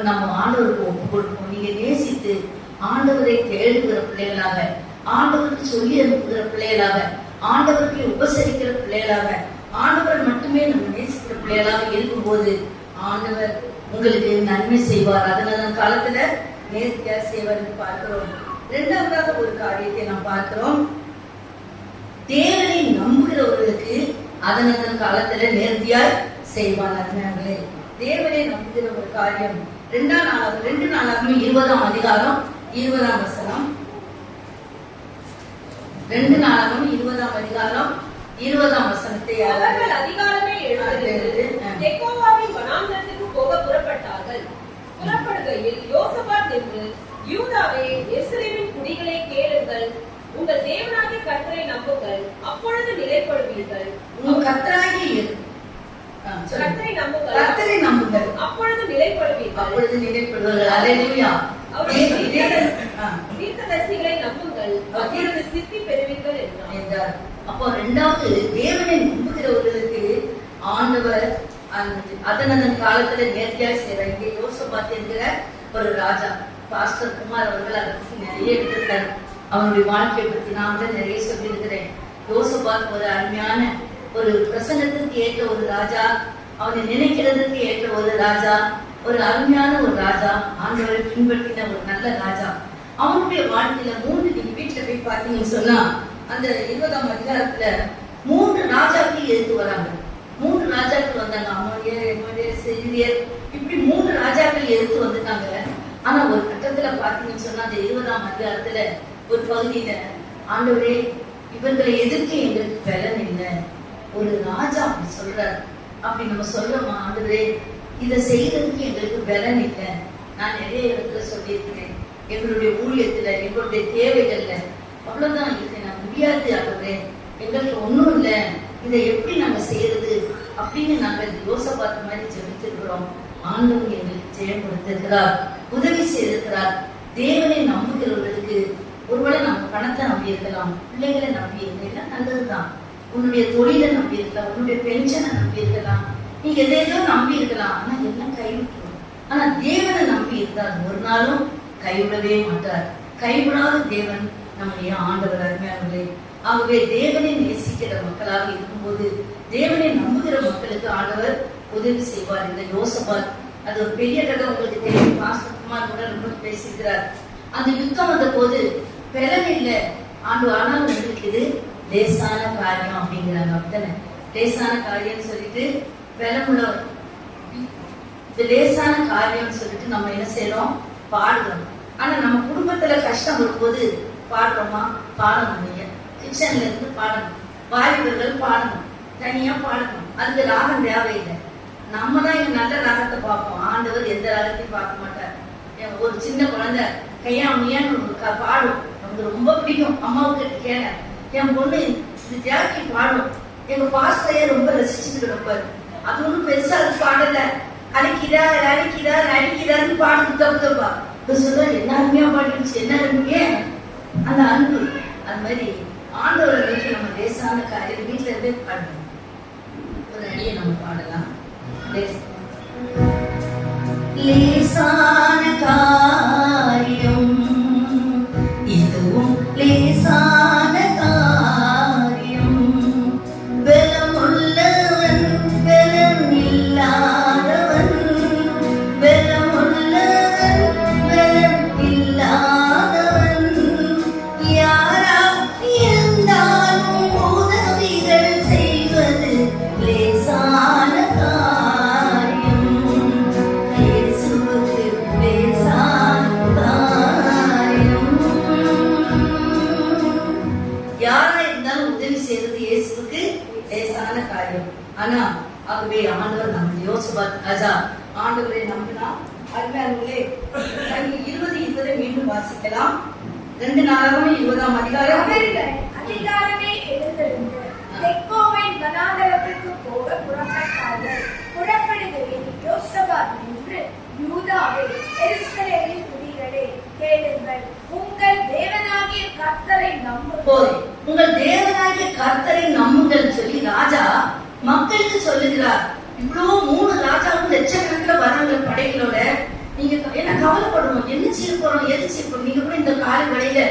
நம்ம ஆண்டவருக்கு ஒப்பு கொடுப்போம். நீங்க நேசித்து ஆண்டவரை தேடுகிற பிள்ளைகளாக, ஆண்டவருக்கு சொல்லி அனுப்புகிற பிள்ளைகளாக, ஆண்டவருக்கு உபசரிக்கிற பிள்ளைகளாக, ஆண்டவர் மட்டுமே நம்ம நேசிக்கிற பிள்ளைகளாக இருக்கும்போது ஆண்டவர் உங்களுக்கு நன்மை செய்வார். அதனால காலத்துல நேர்த்தியா செய்வார் பார்க்கிறோம். இரண்டாவதாக ஒரு காரியத்தை நாம் பார்க்கிறோம். தேவனை நம்புகிறவர்களுக்கு அதன் காலத்துல நேர்த்தியாய் செய்வார். அருமையானவர்களே, தேவனை நம்புகிற ஒரு காரியம் 2 நாளாகமம் 20ஆம் அதிகாரம் 20ஆம் வசனம். 2 நாளாகமம் 20ஆம் அதிகாரம் 20ஆம் வசனத்தை அவர்கள் அதிகாலமே எழுந்திருந்து தெக்கோவாவின் வனாந்தரத்துக்கு போக புறப்பட்டார்கள். புறப்படுகையில் யோசபாத் நின்று, யூதாவே எருசலேமின் குடிகளே கேளுங்கள், உங்கள் தேவனாகிய கர்த்தரை நம்புங்கள், அப்பொழுது நிலைப்படுவீர்கள். உங்கள் கர்த்தராகிய கர்த்தரை நம்புங்கள், அப்பொழுது நிலைப்படுவீர்கள். அல்லேலூயா. தீர்க்கதரிசிகளை நம்புங்கள், அப்பொழுது சித்தி பெறுவீர்கள் என்றார். அப்போ இரண்டாவது, தேவனை நம்புகிறவர்களுக்கு ஆண்டவர் அதன் காலத்துல நேர்த்தியாக செய்யறார். இங்கே யோசபாத் என்கிற ஒரு ராஜா, பாஸ்டர் குமார் அவர்கள் அதை பற்றி நிறைய எடுத்திருக்காரு. அவனுடைய வாழ்க்கையை பற்றி நான் கூட நிறைய சொல்லி இருக்கிறேன். யோசபாத் ஒரு அருமையான ஒரு பிரசங்கத்திற்கு ஏற்ற ஒரு ராஜா, அவனை நினைக்கிறதுக்கு ஏற்ற ஒரு ராஜா, ஒரு அருமையான ஒரு ராஜா, ஆண்டவரை பின்பற்றின ஒரு நல்ல ராஜா. அவனுடைய வாழ்க்கையில 3 நீங்க வீட்டுல போய் பார்த்தீங்கன்னு சொன்னா அந்த 20ஆம் அதிகாரத்துல 3 ராஜாக்கள் எடுத்து வராங்க. 3 ராஜாக்கள் வந்தாங்க. அமோரியர், சிரியர், இப்படி 3 ராஜாக்கள் எடுத்து வந்துட்டாங்க. ஆனா ஒரு கட்டத்துல பாத்தீங்கன்னு சொன்னா அந்த 20ஆம் அதிகாரத்துல ஒரு பகுதியில ஆண்டவரே இவர்களை எதிர்க்க எங்களுக்கு பலன் இல்லை, ஒரு ராஜா அப்படி சொல்றாரு. அப்படி நம்ம சொல்றோமா? ஆண்டவரே இதை செய்யறதுக்கு எங்களுக்கு பலன் இல்லை. நான் நிறைய இடத்துல சொல்லியிருக்கிறேன், எங்களுடைய ஊழியத்துல எங்களுடைய தேவைகள்ல அவ்வளவுதான் இருக்கு, நான் முடியாது ஆண்டவரே, எங்களுக்கு ஒண்ணும் இல்லை, இதை எப்படி நாங்க செய்யறது அப்படின்னு நாங்கள் யோசபாத் மாதிரி ஜெபித்திருக்கிறோம். ஆண்டவர் எங்களுக்கு ஜெயம் கொடுத்திருக்கிறார், உதவி செய்திருக்கிறார். தேவனை நம்புகிறவர்களுக்கு ஒருவேளை நம்ம பணத்தை நம்பி இருக்கலாம், பிள்ளைகளை நம்பி இருக்கலாம், நல்லதுதான். உன்னுடைய தொழிலை நம்பி இருக்கலாம், உன்னுடைய பென்ஷனை நம்பி இருக்கலாம், நீ எதையோ நம்பி இருக்கலாம். ஆனா எல்லாம் கைவிட்டுரும். ஆனா தேவனை நம்பி இருந்தால் ஒரு நாளும் கைவிடவே மாட்டார். கைவிடாத தேவன் நம்முடைய ஆண்டவர். அருமையானவர்களே, ஆகவே தேவனை நேசிக்கிற மக்களாக இருக்கும்போது தேவனை நம்புகிற மக்களுக்கு ஆண்டவர் உதவி செய்வார். இந்த யோசபாத் அது ஒரு பெரிய கதை, உங்களுக்கு தெரியும். பாஸ்டர் குமார் கூட ரொம்ப பேசியிருக்கிறார். அந்த யுத்தம் வந்த போது பலன் இல்லை ஆனால் உங்களுக்கு இது லேசான காரியம் அப்படிங்கிறாங்க. அப்படித்தானே? லேசான காரியம் சொல்லிட்டு பலமுள்ளவர், இது லேசான காரியம் சொல்லிட்டு நம்ம என்ன செய்யறோம்? பாடுறோம். ஆனா நம்ம குடும்பத்துல கஷ்டம் வரும்போது பாடுறோமா? பாடணும். நீங்க கிச்சன்ல இருந்து பாடணும், வாலிபர்கள் பாடணும், தனியா பாடணும். அதுக்கு ராகம் தேவையில்லை. நம்ம தான் இங்க நல்ல ராகத்தை பார்ப்போம், ஆண்டவர் எந்த ராகத்தையும் பார்க்க மாட்டார். ஒரு சின்ன குழந்தை கையாமையான்னு பாடும், நமக்கு ரொம்ப பிடிக்கும். அம்மாவுக்கு கேள, என் பொண்ணு இது ஜாக்கி பாடும், எங்க பாஸ்டையே ரொம்ப ரசிச்சுட்டு கிடப்பாரு. அது ஒன்றும் பெருசா அது பாடல, அடிக்கிறார் அடிக்கிறார் அடிக்கிறாருன்னு பாடுது தப்பு தப்பா. சொல்ற என்ன அருமையா பாடிடுச்சு, என்ன அருமையே அந்த அன்பு. அது மாதிரி ஆண்டவர்களுக்கு நம்ம லேசான காரியம் வீட்டுல இருந்தே பாடணும். ஒரு அடியை நம்ம பாடலாம். லேசான காரியம் இதுவும், லேசான காரியம், பலமுள்ளவன் பலம் இல்லாதவன், பலமுள்ளவன் பலம் இல்லாதவன், யாரா இருந்தாலும் உதவிகள் செய்வது லேசான காரியம், இயேசுவுக்கு லேசான காரியம். செய்யறது இயேசுவுக்கு லேசான காரியம். ஆனா ஆகவே ஆண்டவர் நம்ம யோசபாத் ராஜா ஆண்டவரை நம்பினா. அருமையானவர்களே, 20:20 மீண்டும் வாசிக்கலாம். 2 நாளாகமம் 20ஆம் அதிகாரம். அவர்கள் அதிகாலமே எழுந்திருந்து தெக்கோவின் வனாந்தரத்திற்கு போக புறப்பட்டார்கள். புறப்படுகையில் யோசபாத் நின்று, யூதாவே, எருசலேமின் குடிகளே, கேளுங்கள், உங்கள் தேவனாகிய கர்த்தரை நம்புங்கள். உங்கள் தேவனாகிய கர்த்தரை நம்புங்கள் சொல்லி ராஜா மக்களுக்கு சொல்லுகிறார். இவ்வளவு 3 ராஜாவும் லட்சக்கணக்கில் வராங்க படைகளோட. நீங்க என்ன கவலைப்படணும், என்ன செய்ய போறோம், எது செய்ய போறோம். நீங்க கூட இந்த காலை வேளையில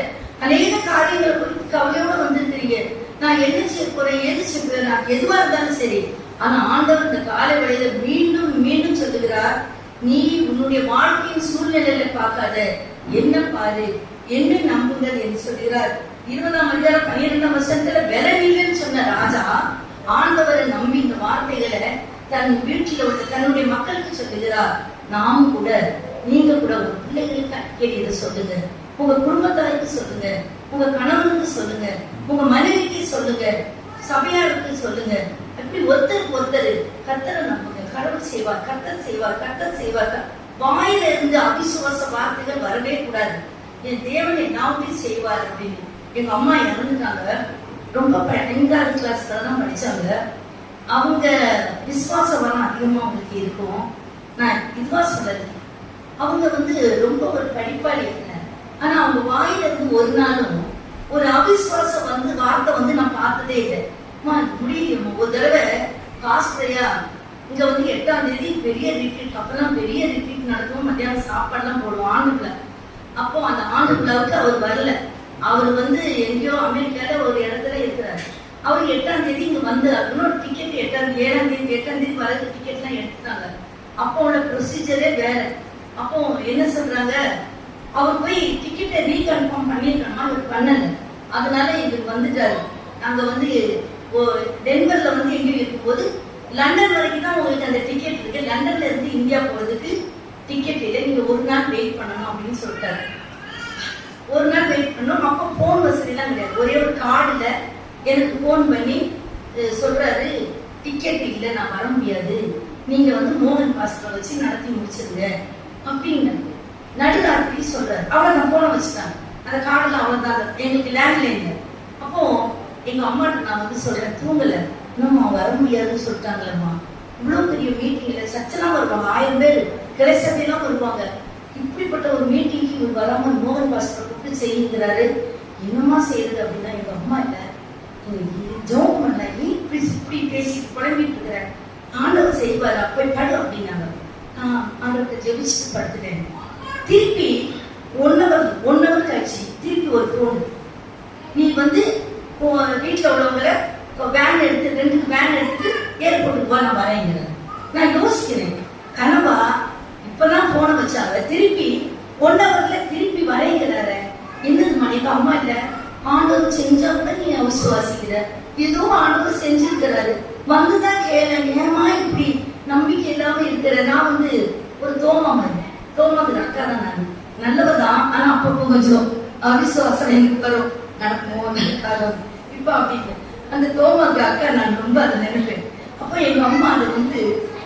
அநேக காரியங்களை குறித்து கவலையோட வந்திருக்கிறீங்க. நான் என்ன செய்ய போறேன், எது செய்ய போறேன், நான் எதுவா இருந்தாலும் சரி. ஆனா ஆண்டவர் இந்த காலை வேளையில மீண்டும் மீண்டும் சொல்லுகிறார், நீ உன்னுடைய வாழ்க்கையின் சூழ்நிலையில பார்க்காத, என்ன பாரு, என்ன நம்புங்கள் என்று சொல்கிறார். 20ஆம் அதிகாரம் 12ஆம் வசனத்துல விலவில்லைன்னு சொன்ன ராஜா ஆண்டவரை நம்பி இந்த வார்த்தைகளை தன் வீட்டில் உள்ள தன்னுடைய மக்களுக்கு சொல்லுகிறார். நாம் கூட, நீங்க கூட உங்க பிள்ளைகளுக்கு அடிக்கடி இதை சொல்லுங்க, உங்க குடும்பத்தாருக்கு சொல்லுங்க, உங்க கணவனுக்கு சொல்லுங்க, உங்க மனைவிக்கு சொல்லுங்க, சபையாருக்கு சொல்லுங்க. அப்படி ஒருத்தருக்கு ஒருத்தர் கர்த்தரை நம்புங்க, கடவுள் செய்வார், கர்த்தர் செய்வார், கர்த்தர் செய்வார். வாயில இருந்து அவிசுவாச வார்த்தைகள் வரவே கூடாது. என் தேவன் என்ன செய்வார் அப்படின்னு. எங்க அம்மா இறந்துட்டாங்க. ரொம்ப 5ஆவது கிளாஸ்ல தான் படிச்சாங்க. அவங்க விசுவாச வரம் அதிகமா அவங்களுக்கு இருக்கும். நான் இதுவா சொல்லல, அவங்க ரொம்ப ஒரு படிப்பாளி இல்லை. ஆனா அவங்க வாயில இருந்து ஒரு நாளும் ஒரு அவிசுவாசம் வார்த்தை நான் பார்த்ததே இல்லை. முடியலையம்மா. ஒரு தடவை காஸ்ட்லையா இங்க 8ஆம் தேதி பெரிய ரிட்ரீட், அப்பெல்லாம் பெரிய ரிட்ரீட் நடக்கும், மத்தியானம் சாப்பாடுலாம் போடுவோம் ஆண்டுல. அப்போ அந்த ஆண்டு விழாவுக்கு அவர் வரல. அவர் எங்கேயோ அமெரிக்கால ஒரு இடத்துல இருக்கிறார். அவர் 8ஆம் தேதி இங்க வந்து அதனோட டிக்கெட் 7ஆம் தேதி வரது டிக்கெட் எல்லாம் எடுத்துட்டாங்க. அப்போ உள்ள ப்ரொசீஜரே வேற. அப்போ என்ன சொல்றாங்க, அவர் போய் டிக்கெட்டை ரீகன்ஃபார்ம் பண்ணிருக்கணுமா, அவர் பண்ணல. அதனால இவர் வந்துட்டாரு. நாங்க டென்வர்ல எங்கேயும் இருக்கும்போது லண்டன் வரைக்கும் தான் உங்களுக்கு அந்த டிக்கெட் இருக்கு. லண்டன்ல இருந்து இந்தியா போறதுக்கு டிக்கெட் இல்லை, நீங்க ஒரு நாள் வெயிட் பண்ணணும் அப்படின்னு சொல்லிட்டாரு. ஒரு நாள் வெயிட் பண்ணோம். அப்போ போன் வசதி எல்லாம் கிடையாது. ஒரே ஒரு கார்டுல எனக்கு போன் பண்ணி சொல்றாரு, டிக்கெட் இல்லை, நான் வர முடியாது, நீங்க மோகன் பாஸ்டர் வச்சு நடத்தி முடிச்சிருங்க அப்படின்னு நடுராத்திரி சொல்றாரு. அவ்வளவுதான், போன வச்சுட்டாங்க. அந்த கார்டுல அவ்வளவுதான், எங்களுக்கு லேண்ட்லைன்ல. அப்போ எங்க அம்மாட்ட நான் சொல்றேன், தூங்கல, இன்னும் வர முடியாதுன்னு சொல்லிட்டாங்களேம்மா. இவ்வளவு பெரிய மீட்டிங்ல சர்ச்செல்லாம் வருவாங்க, 1000 பேர் கிளை சபையெல்லாம் வருவாங்க. இப்படிப்பட்ட ஒரு மீட்டிங்க்கு இவர் வராம மோகன் பாஸ்டர் கூப்பிட்டு செய்யுங்கிறாரு. என்னமா செய்யறது அப்படின்னா, எங்க அம்மா இல்ல, ஜோம் பண்ணல, இப்படி பேசி குழம்பிட்டு இருக்கிற, ஆண்டவர் செய்வார், அப்ப படு அப்படின்னாங்க. நான் ஆண்டவர்கிட்ட ஜெபிச்சுட்டு படுத்துட்டேன். திருப்பி 1 ஹவர் கழிச்சு திருப்பி ஒரு போன், நீ வீட்டுல உள்ளவங்களை வேன் எடுத்து 2 வேன் எடுத்து ஏர்போர்ட்டுக்கு போ, நான் வரேங்கிறேன். நான் யோசிக்கிறேன், கனவா? இப்பதான் போன வச்சாங்க, திருப்பி 1 ஹவர்ல திருப்பி வரேங்கிறாரு. என்னது மணிக்கு அம்மா இல்ல, ஆண்டவர் செஞ்சா கூட நீ அவசுவாசிக்கிற, ஏதோ ஆண்டவர் செஞ்சிருக்கிறாரு, வந்துதான் கேள, ஏமா இப்படி நம்பிக்கை இல்லாம இருக்கிற. நான் ஒரு தோமாமன் அக்கா தான், நான் நல்லவதான். ஆனா அப்பப்போ கொஞ்சம் அவிசுவாசம் எனக்கு வரும், நடக்குமோ நடக்காதோ. இப்ப அப்படின்னு அந்த தோமாக்கு அக்கா நான் ரொம்ப அதை நினைப்பேன். அப்போ எங்க அம்மா அதை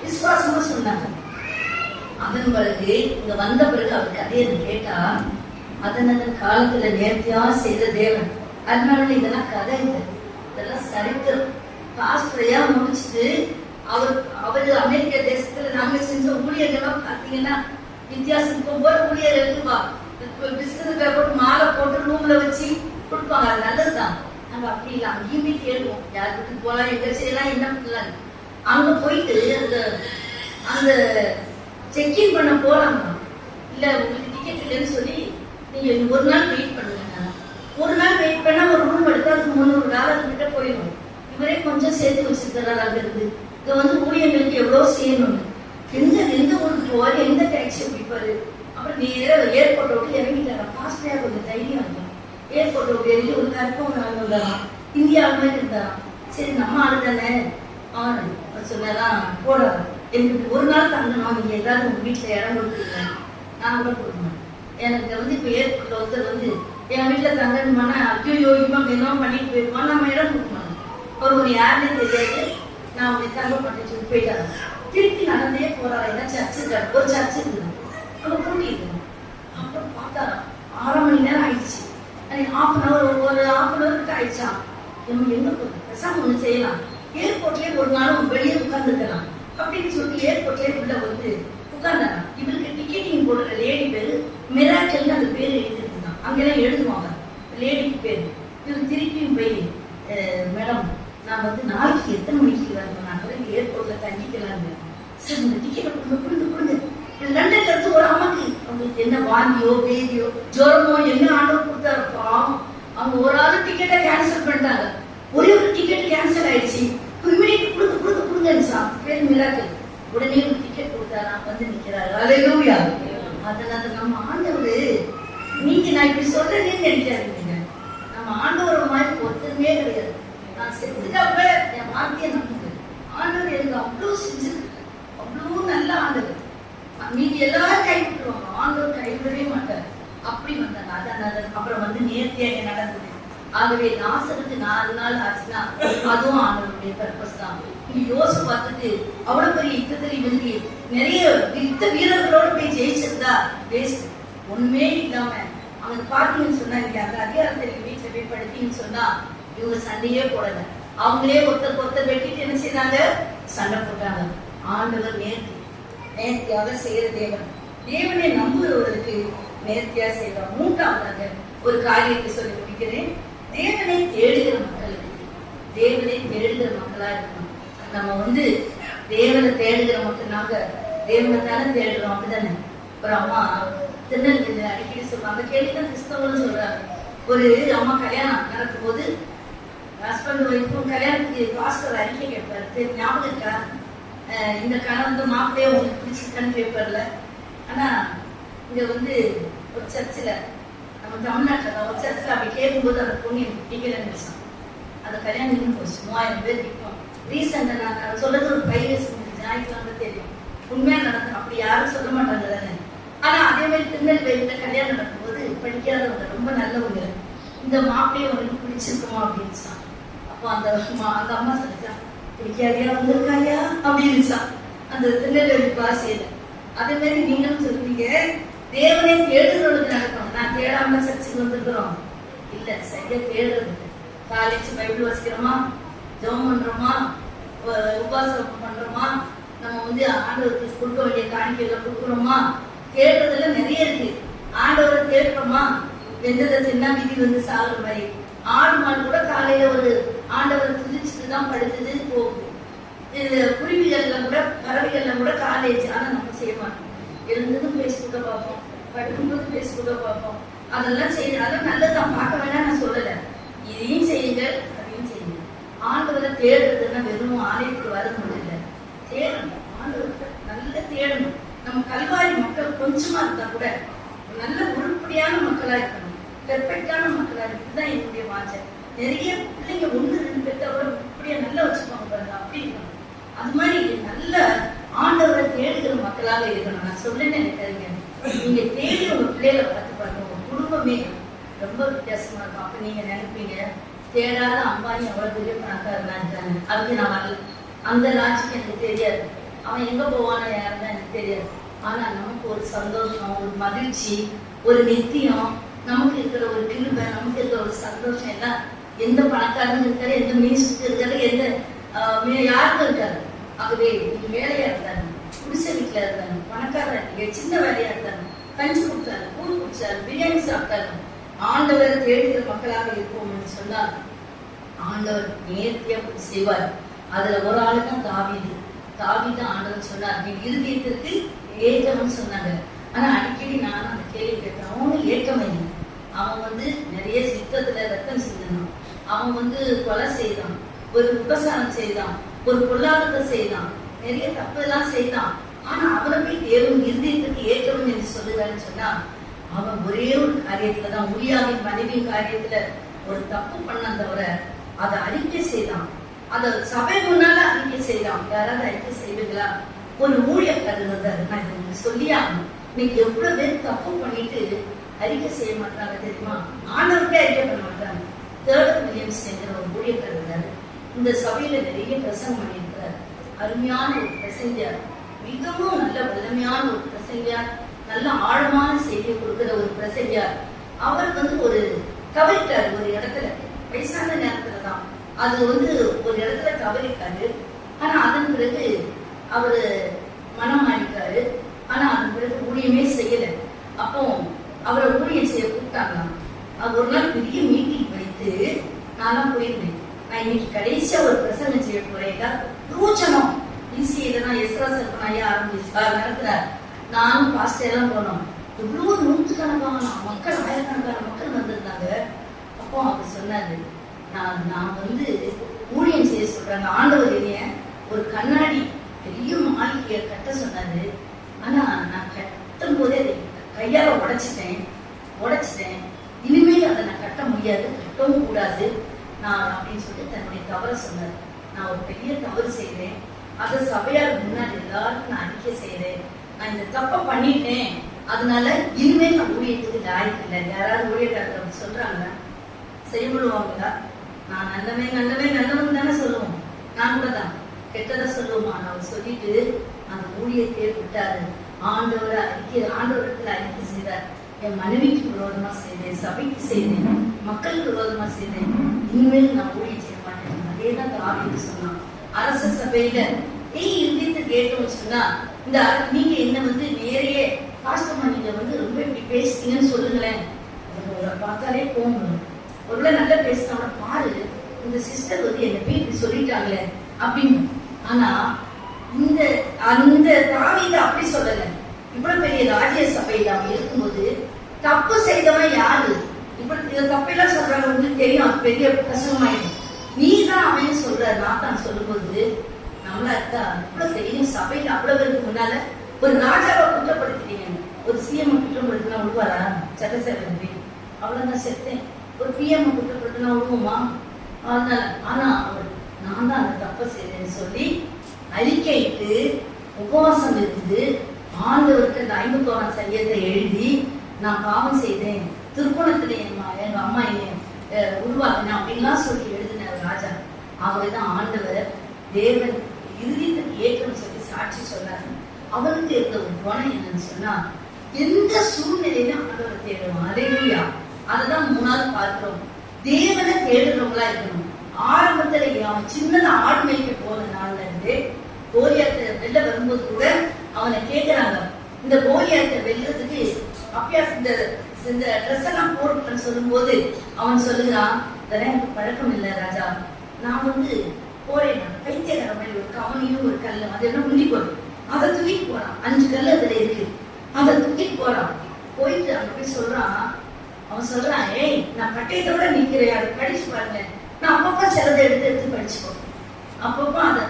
விசுவாசமா சொன்னாங்க. அதன் பிறகு இங்க வந்த பிறகு அவர் கதையை கேட்டா, அதன் காலத்துல நேர்த்தியா செய்த தேவன். அதனால இதெல்லாம் கதை இல்லை, இதெல்லாம் சரித்திரம். பாஸ்டரையா முடிச்சுட்டு அவரு அமெரிக்க தேசத்துல நாங்க செஞ்ச ஊழியர்கள்லாம் பாத்தீங்கன்னா வித்தியாசம். ஒவ்வொரு ஊழியர்களுக்கு பிஸ்கட் பேப்பர் மாலை போட்டு ரூம்ல வச்சு கொடுப்பாங்க, அது நல்லதுதான். நாங்க அப்படி இல்லை, அங்கேயுமே கேள்வோம், யாருக்கு போலாம், எங்க செய்யலாம், என்ன பண்ணலாம். அங்க போயிட்டு அந்த செக்இன் பண்ண போறாங்க. இல்ல உங்களுக்கு டிக்கெட் இல்லைன்னு சொல்லி நீங்க ஒரு நாள் வெயிட் பண்ணுங்க. ஒரு நாள் வெயிட் பண்ணா ஒரு ரூம் எடுத்தா அதுக்கு $300 கிட்ட போயிடும். இவரே கொஞ்சம் சேர்த்து வச்சிருக்கிறாரு. அங்க இருந்து இங்க ஊழியர்களுக்கு எவ்வளவு செய்யணும், எந்த ஊருக்கு போவாரு, எந்த டாக்ஸி பிடிப்பாரு. அப்புறம் நேர ஏர்போர்ட்டை விட்டு இறங்கிட்டாரா. பாஸ்டரா கொஞ்சம் தைரியம் இருக்கும். ஏர்போர்ட்டை விட்டு இறங்கி ஒரு கருப்பம் இருந்தாராம், இந்தியா மாதிரி இருந்தாராம். சரி நம்ம ஆளு தானே சொன்னதான் போறாரு. எனக்கு ஒரு நாள் தங்கணும், நீங்க ஏதாவது உங்க வீட்டுல இடம் கொடுக்குறீங்க, நான் கூட கொடுக்கணும். எனக்கு இப்ப ஏற்பட்ட ஒருத்தர் என் வீட்டுல தங்கணுமானா, ஐயோ இவன் என்ன பண்ணிட்டு போயிருவான், நம்ம இடம் கொடுக்க மாட்டோம். ஒரு யாருன்னே தெரியாது. நான் அவனை தங்க பண்ணி சொல்லி போயிட்டாங்க. திருப்பி நடந்தே போறாரு. ஏன்னா சர்ச்சு இருக்காரு, ஒரு சர்ச்சு இருக்குது, அங்க கூட்டி இருக்கணும். அப்புறம் பார்த்தா 6 மணி நேரம் ஆயிடுச்சு. ஹாஃப் அன் அவர், ஒரு ஹாஃப் அன் அவர் கிட்ட ஆயிடுச்சா. எங்க போகுது, பெருசாக ஒண்ணு செய்யலாம், ஏர்போர்ட்லயே ஒரு நாளும் வெளியே உட்கார்ந்துக்கலாம் அப்படின்னு சொல்லிட்டு ஏர்போர்ட்லயே உள்ள வந்து உட்கார்ந்தாங்க. இவருக்கு டிக்கெட்டிங் போடுற லேடி பேரு மிராக்கல்னு அந்த பேரு எழுதிருந்தான். அங்கெல்லாம் எழுதுவாங்க லேடிக்கு பேரு. இவர் திருப்பியும் போய், மேடம் நான் வந்து நாளைக்கு எத்தனை மணிக்கு வரணும், நான் ஏர்போர்ட்ல தங்கிக்கலான்னு. சார் இந்த டிக்கெட்டை கொடுங்க. லண்டன்ல இருந்து ஒரு அம்மாக்கு அவங்களுக்கு என்ன வாந்தியோ பேதியோ ஜோரமோ என்ன ஆர்டர் கொடுத்தாருப்பா. அவங்க ஒரு ஆள் டிக்கெட்டை கேன்சல் பண்ணிட்டாங்க. ஒரே ஒரு டிக்கெட் கேன்சல் ஆயிடுச்சு. கொடுங்க பேர் மிராக்கல். உடனே ஒரு டிக்கெட் கொடுத்தாரா, வந்து நிக்கிறாரு. அல்லேலூயா. அதனால நம்ம ஆண்டவர், நீங்க நான் இப்படி சொல்றேன்னு நினைக்காதீங்க, நம்ம ஆண்டவர் மாதிரி ஒருத்தருமே கிடையாது. நான் செத்துட்டப்ப என் வார்த்தையை நம்புங்க. ஆண்டவர் எனக்கு அவ்வளவு செஞ்சிருக்கு, அவ்வளவு நல்ல ஆண்டவர். மீதி எல்லாரும் கைவிட்டுருவாங்க, ஆண்டவர் கைவிடவே மாட்டார். அப்படி வந்தாங்க. அதான் அப்புறம் வந்து நேர்த்தியாக நடந்தது. ஆகவே லாசருக்கு 4 நாள் ஆச்சுன்னா அதுவும் ஆண்டவருடைய பர்பஸ் தான். இங்க யோசிச்சு பார்த்துட்டு அவ்வளவு பெரிய யுத்தத்தில் வெள்ளி நிறைய யுத்த வீரர்களோடு போய் ஜெயிச்சிருந்தா வேஸ்ட். ஒண்ணுமே இல்லாம அவங்க பாத்தீங்கன்னு சொன்னா, இங்க அந்த அதிகாரத்தை வீட்டுல போய் படுத்தீங்கன்னு சொன்னா இவங்க சண்டையே போடல. அவங்களே ஒருத்தர் வெட்டிட்டு என்ன செய்தாங்க, சண்டை போட்டாங்க. ஆண்டவர் நேர்த்தியாக செய்யற தேவனை நம்புகிறவர்களுக்கு நேர்த்தியா செய்வார். 3ஆவதாக ஒரு காரியத்தை சொல்லி முடிக்கிறேன். தேவனை தேடுகிற மக்களுக்கு, தேவனை தேடுகிற மக்களா இருக்கணும். நம்ம வந்து தேவனை தேடுகிற மக்கள், நாங்க தேவனை தானே தேடுறோம், அப்படிதானே. ஒரு அம்மா திருநெல்வேலி அடிக்கடி சொல்லுவாங்க, கேள்விதான் கிறிஸ்தவங்களும் சொல்றாங்க. ஒரு அம்மா கல்யாணம் நடக்கும் போது ஹஸ்பண்ட் ஒய்ஃபும் கல்யாணத்துக்கு பாஸ்டர் அறிக்கை கேட்பாரு. ஞாபகம் இருக்கா, இந்த கணவன் மாப்பிள்ளையே உங்களுக்கு பிடிச்சிருக்கான்னு கேட்பார்ல. ஆனா இங்க வந்து ஒரு சர்ச்சில், நம்ம தமிழ்நாட்டில் ஒரு சர்ச்சில் அப்படி கேட்கும்போது அந்த பொண்ணு பிடிக்கலன்னு பேசும். அந்த கல்யாணம் இன்னும் போச்சு. 3000 பேர் நிற்கும். ரீசெண்டாக நான் சொல்றது ஒரு 5 இயர்ஸ் முடிஞ்சு ஞாயிற்றுக்கிழமை தெரியும். உண்மையா நடக்கும், அப்படி யாரும் சொல்ல மாட்டாங்க தானே. ஆனா அதே மாதிரி திருநெல்வேலியில கல்யாணம் நடக்கும்போது படிக்காதவங்க, ரொம்ப நல்லவங்க, இந்த மாப்பிள்ளையை உங்களுக்கு பிடிச்சிருக்குமா அப்படின்னு சொன்னான். அப்போ அந்த அம்மா சொல்லிச்சான், பிடிக்காதியா வந்திருக்காயா அப்படின்னு அந்த திருநெல்வேலி பாஷையில. அதே மாதிரி நீங்களும் சொல்றீங்க, தேவனை தேடுறவங்களுக்கு நடக்கும். நான் தேடாம சர்ச்சுக்கு வந்திருக்கிறோம் இல்ல, சரியா தேடுறது. காலேஜ் பைபிள் வாசிக்கிறோமா, ஜெபம் பண்றோமா, உபாசம் பண்றோமா, நம்ம வந்து ஆண்டவருக்கு கொடுக்க வேண்டிய காணிக்கைகளை கொடுக்குறோமா, தேடுறதுல நிறைய இருக்கு. ஆண்டவரை தேடுறோமா, வெந்ததை சின்ன விதி வந்து சாகுற மாதிரி. ஆடு மாடு கூட காலையில ஒரு ஆண்டவரை துதிச்சுட்டு தான் படுத்துது போகுது. இது குருவிகள்ல கூட பறவைகள்ல கூட காலேஜ், ஆனா நம்ம செய்ய மாட்டோம். எழுந்ததும் பேஸ்புக்கை பார்ப்போம், படுக்கும்போது பேஸ்புக்கை பார்ப்போம். அதெல்லாம் செய்யணும், அதெல்லாம் நல்லதான், பார்க்க வேணாம் நான் சொல்லலை. இதையும் செய்யுங்க, அதையும் செய்யுங்க. ஆண்டவரை தேடுறதுன்னா வெறும் ஆலயத்துக்கு வரது மட்டும் இல்லை, தேடணும். ஆண்டவரை நல்லா தேடணும். நம்ம கல்வாரி மக்கள் கொஞ்சமா இருந்தா கூட நல்ல உருப்படியான மக்களா இருக்கணும், பெர்ஃபெக்டான மக்களா இருக்குதான் என்னுடைய வாஞ்சை. நிறைய பிள்ளைங்க 1-2 பேர்த்த கூட இப்படியா நல்லா வச்சுப்பாங்க பாருங்க, அப்படி இருக்கணும். அது மாதிரி நல்ல ஆண்டவரை தேடுகிற மக்களாக இருக்கணும். நான் சொல்லுன்னு நினைக்காதீங்க, நீங்க தேடி உங்க பிள்ளைகளை வளர்த்து பாருங்க, உங்க குடும்பமே ரொம்ப வித்தியாசமா இருக்கும். அப்ப நீங்க நினைப்பீங்க, தேடாத அம்பானி அவ்வளவு பெரிய பணக்காரனா இருக்காங்க, அதுக்கு நான் வரல, அந்த ராஜ்க்கு எனக்கு தெரியாது, அவன் எங்க போவானோ யாருன்னா எனக்கு தெரியாது. ஆனா நமக்கு ஒரு சந்தோஷம், ஒரு மகிழ்ச்சி, ஒரு நித்தியம், நமக்கு இருக்கிற ஒரு கிருபை, நமக்கு இருக்கிற ஒரு சந்தோஷம் எல்லாம் எந்த பணக்காரனும் இருக்காரு, எந்த மினிஸ்டருக்கு இருக்காரு, எந்த யாருக்கும் இருக்காரு. ஆகவே நீங்க வேலையா இருந்தாங்க, குடிசை வீட்டுல இருந்தாங்க, பணக்காரர் இல்லையா, சின்ன வேலையா இருந்தாங்க, கஞ்சி கொடுத்தாரு, கூழ் குடிச்சாரு, பிரியாணி சாப்பிட்டாரு, ஆண்டவரை தேடுகிற மக்களாக இருப்போம் என்று சொன்னால் ஆண்டவர் நேர்த்தியா செய்வார். அதுல ஒரு ஆளு தான் தாவீது. தாவீது ஆண்டவர் சொன்னார், நீ இருதயத்திற்கு ஏற்றம்னு சொன்னாங்க. ஆனா அடிக்கடி நானும் அந்த கேள்வி கேட்டேன், அவனும் ஏற்றம் இல்லை. அவன் வந்து நிறைய யுத்தத்துல ரத்தம் சிந்தனான், அவன் வந்து கொலை செய்தான், ஒரு விபசாரம் செய்தான், ஒரு பொருளாதாரத்தை செய்தான், நிறைய தப்பு எல்லாம் செய்தான். ஆனா அவனை போய் தேவன் இருதயத்திற்கு ஏற்றவன் என்று சொல்லுறான்னு சொன்னா, அவன் ஒரே ஒரு காரியத்துலதான், உரியாவின் மனைவியின் காரியத்துல ஒரு தப்பு பண்ண தவிர அதை அறிக்கை செய்தான். அதை சபை முன்னால அறிக்கை செய்தான். யாராவது அறிக்கை செய்வீங்களா? ஒரு ஊழியக்காரர் வந்தாரு, நான் இதை உங்களுக்கு சொல்லியாகணும். இன்னைக்கு எவ்வளவு பேர் தப்பு பண்ணிட்டு அறிக்கை செய்ய மாட்டாங்க தெரியுமா? ஆண்டவருக்கே அறிக்கை பண்ண மாட்டாங்க. தேர்ட் வில்லியம்ஸ் என்கிற ஒரு ஊழியக்காரர் இருந்தாரு. இந்த சபையில நிறைய பிரசங்கம் பண்ணியிருக்கிறார். அருமையான ஒரு பிரசங்கியார், மிகவும் நல்ல வல்லமையான ஒரு பிரசங்கியார், நல்ல ஆழமான செய்தியை கொடுக்கிற ஒரு பிரசங்கியார். அவர் ஒரு தவறிட்டார் ஒரு இடத்துல, வயசான நேரத்துல தான் அது ஒரு இடத்துல தவறிட்டாரு. ஆனா அதன் பிறகு அவரு மனம் மாறிட்டாரு. ஆனா அதன் பிறகு ஊழியமே செய்யல. அப்போ அவரை ஊழியம் செய்ய கூப்பிட்டாங்களாம். அது ஒரு நாள் பெரிய மீட்டிங் வைத்து நான் போயிருந்தேன். நான் இன்னைக்கு கடைசியா ஒரு பிரசங்கம் செய்ய போறேன். ரோச்சனம் ஈஸியில தான் எஸ்ரா சர்பனாயா நடத்துறார். நானும் பாஸ்டர் எல்லாம் போனோம். எவ்வளவு நூற்றுக்கணக்கான மக்கள், ஆயிரக்கணக்கான மக்கள் வந்திருந்தாங்க. அப்போ அவர் சொன்னாரு, நான் ஊழியம் செய்ய சொல்றாங்க. ஆண்டவர் என்னைய ஒரு கண்ணாடி பெரிய மாளிகையை கட்ட சொன்னாரு. ஆனா நான் கட்டும் போதே கையால உடைச்சிட்டேன். இனிமேல் அதை நான் கட்ட முடியாது, கட்டவும் கூடாது நான் அப்படின்னு சொல்லிட்டு தன்னுடைய தவற சொன்னார். நான் ஒரு பெரிய தவறு செய்தேன். அதை சபையார் முன்னாடி எல்லாருக்கும் நான் அறிக்கை செய்தேன். நான் இந்த தப்பை பண்ணிட்டேன், அதனால இனிமேல் நான் ஊழியத்துக்கு லாய்க்கு இல்லை. யாராவது ஊழியக்காரர்கள் சொல்றாங்க, செய்ய விடுவாங்களா? நான் நல்லவன் தானே சொல்லுவோம். நான் கூட தான் கெட்டதை சொல்லுவோமா? அவர் சொல்லிட்டு அந்த ஊழியத்தையே விட்டாரு. ஆண்டவரத்துல அறிக்கை செய்தார். என் மனைவிக்கு விரோதமா செய்தேன், சபைக்கு செய்தேன், மக்களுக்கு விரோதமா செய்தேன், இனிமேல் நான் ஊழியம் செய்ய மாட்டேன். அதேதான் தாவீது சொன்னான். அரச சபையில இருந்தித்து கேட்டோம்னு சொன்னா, இந்த நீங்க என்ன நேரையே பாஸ்டமா நீங்க ரொம்ப இப்படி பேசுறீங்கன்னு சொல்லுங்களேன். பார்த்தாலே போகணும். ஒருவேளை நல்லா பேசினோட பாரு, இந்த சிஸ்டர் என்ன போய் இப்படி சொல்லிட்டாங்களே அப்படின்னு. ஆனா அந்த தாவீது அப்படி சொல்லல. இவ்வளவு பெரிய ராஜ்ய சபையில அவன் இருக்கும்போது தப்பு செய்தவன் யாரு? இப்படி தப்பெல்லாம் சொல்றாங்க, உங்களுக்கு தெரியும், பெரிய கஷ்டமாயிடும். நீ தான் அவன் சொல்ற, நான் தான் சொல்லும்போது நம்மளா இருக்கா? இவ்வளவு தெரியும் சபையில அவ்வளவு பேருக்கு முன்னால ஒரு ராஜாவை குற்றப்படுத்திட்டீங்க. ஒரு சிஎம் குற்றப்படுத்தினா விடுவாரா? சட்டசபை அவ்வளவுதான் செத்தேன். ஒரு பிஎம் குற்றப்படுத்தினா விடுவோமா? அதனால ஆனா நான் தான் அந்த தப்பை செய்தேன்னு சொல்லி அறிக்கையிட்டு உபவாசம் இருக்குது. ஆண்டவருக்கு அந்த 51 சங்கீதத்தை எழுதி, நான் பாவம் செய்தேன், திருப்பணத்துல எங்க அம்மா என்னை உருவாக்கின அப்படின்லாம் சொல்லி எழுதின ராஜா. அவர்தான் ஆண்டவர் தேவன் இறுதியத்துக்கு ஏற்றம் சொல்லி சாட்சி சொன்னாரு. அவருக்கு இருந்த ஒரு குணம் என்னன்னு சொன்னா, எந்த சூழ்நிலையிலும் ஆண்டவரை தேடுவோம். அல்லேலூயா. அததான் 3வது பார்க்கிறோம். தேவனை தேடுறவங்களா இருக்கணும். ஆரம்பத்துல அவன் சின்னதா ஆடு மேய்க்க போன நாள்ல இருந்து கோலியாத்தை வெளில வரும்போது கூட அவனை கேட்கிறாங்க, இந்த கோலியாத்தை வெல்றதுக்கு அப்பியாஸ் இந்த ட்ரெஸ் எல்லாம் போட்டுன்னு சொல்லும் போது அவன் சொல்லுகிறான், இதெல்லாம் எனக்கு பழக்கம் இல்லை ராஜா, நான் போறேன், பைத்தியக்கார மாதிரி ஒரு கவனியும் ஒரு கல்லு, அது என்ன முந்தி போறேன், அதை தூக்கிட்டு போறான். 5 கல் அதுல இருக்கு, அதை தூக்கிட்டு போறான். போயிட்டு அங்க போய் சொல்றான். அவன் சொல்றான், ஏய் நான் பட்டயத்தோட நிக்கிறேன், அதை படிச்சு பாருங்க. நான் அப்பப்ப சிலதை எடுத்து படிச்சுக்கோ. அப்பப்ப அதை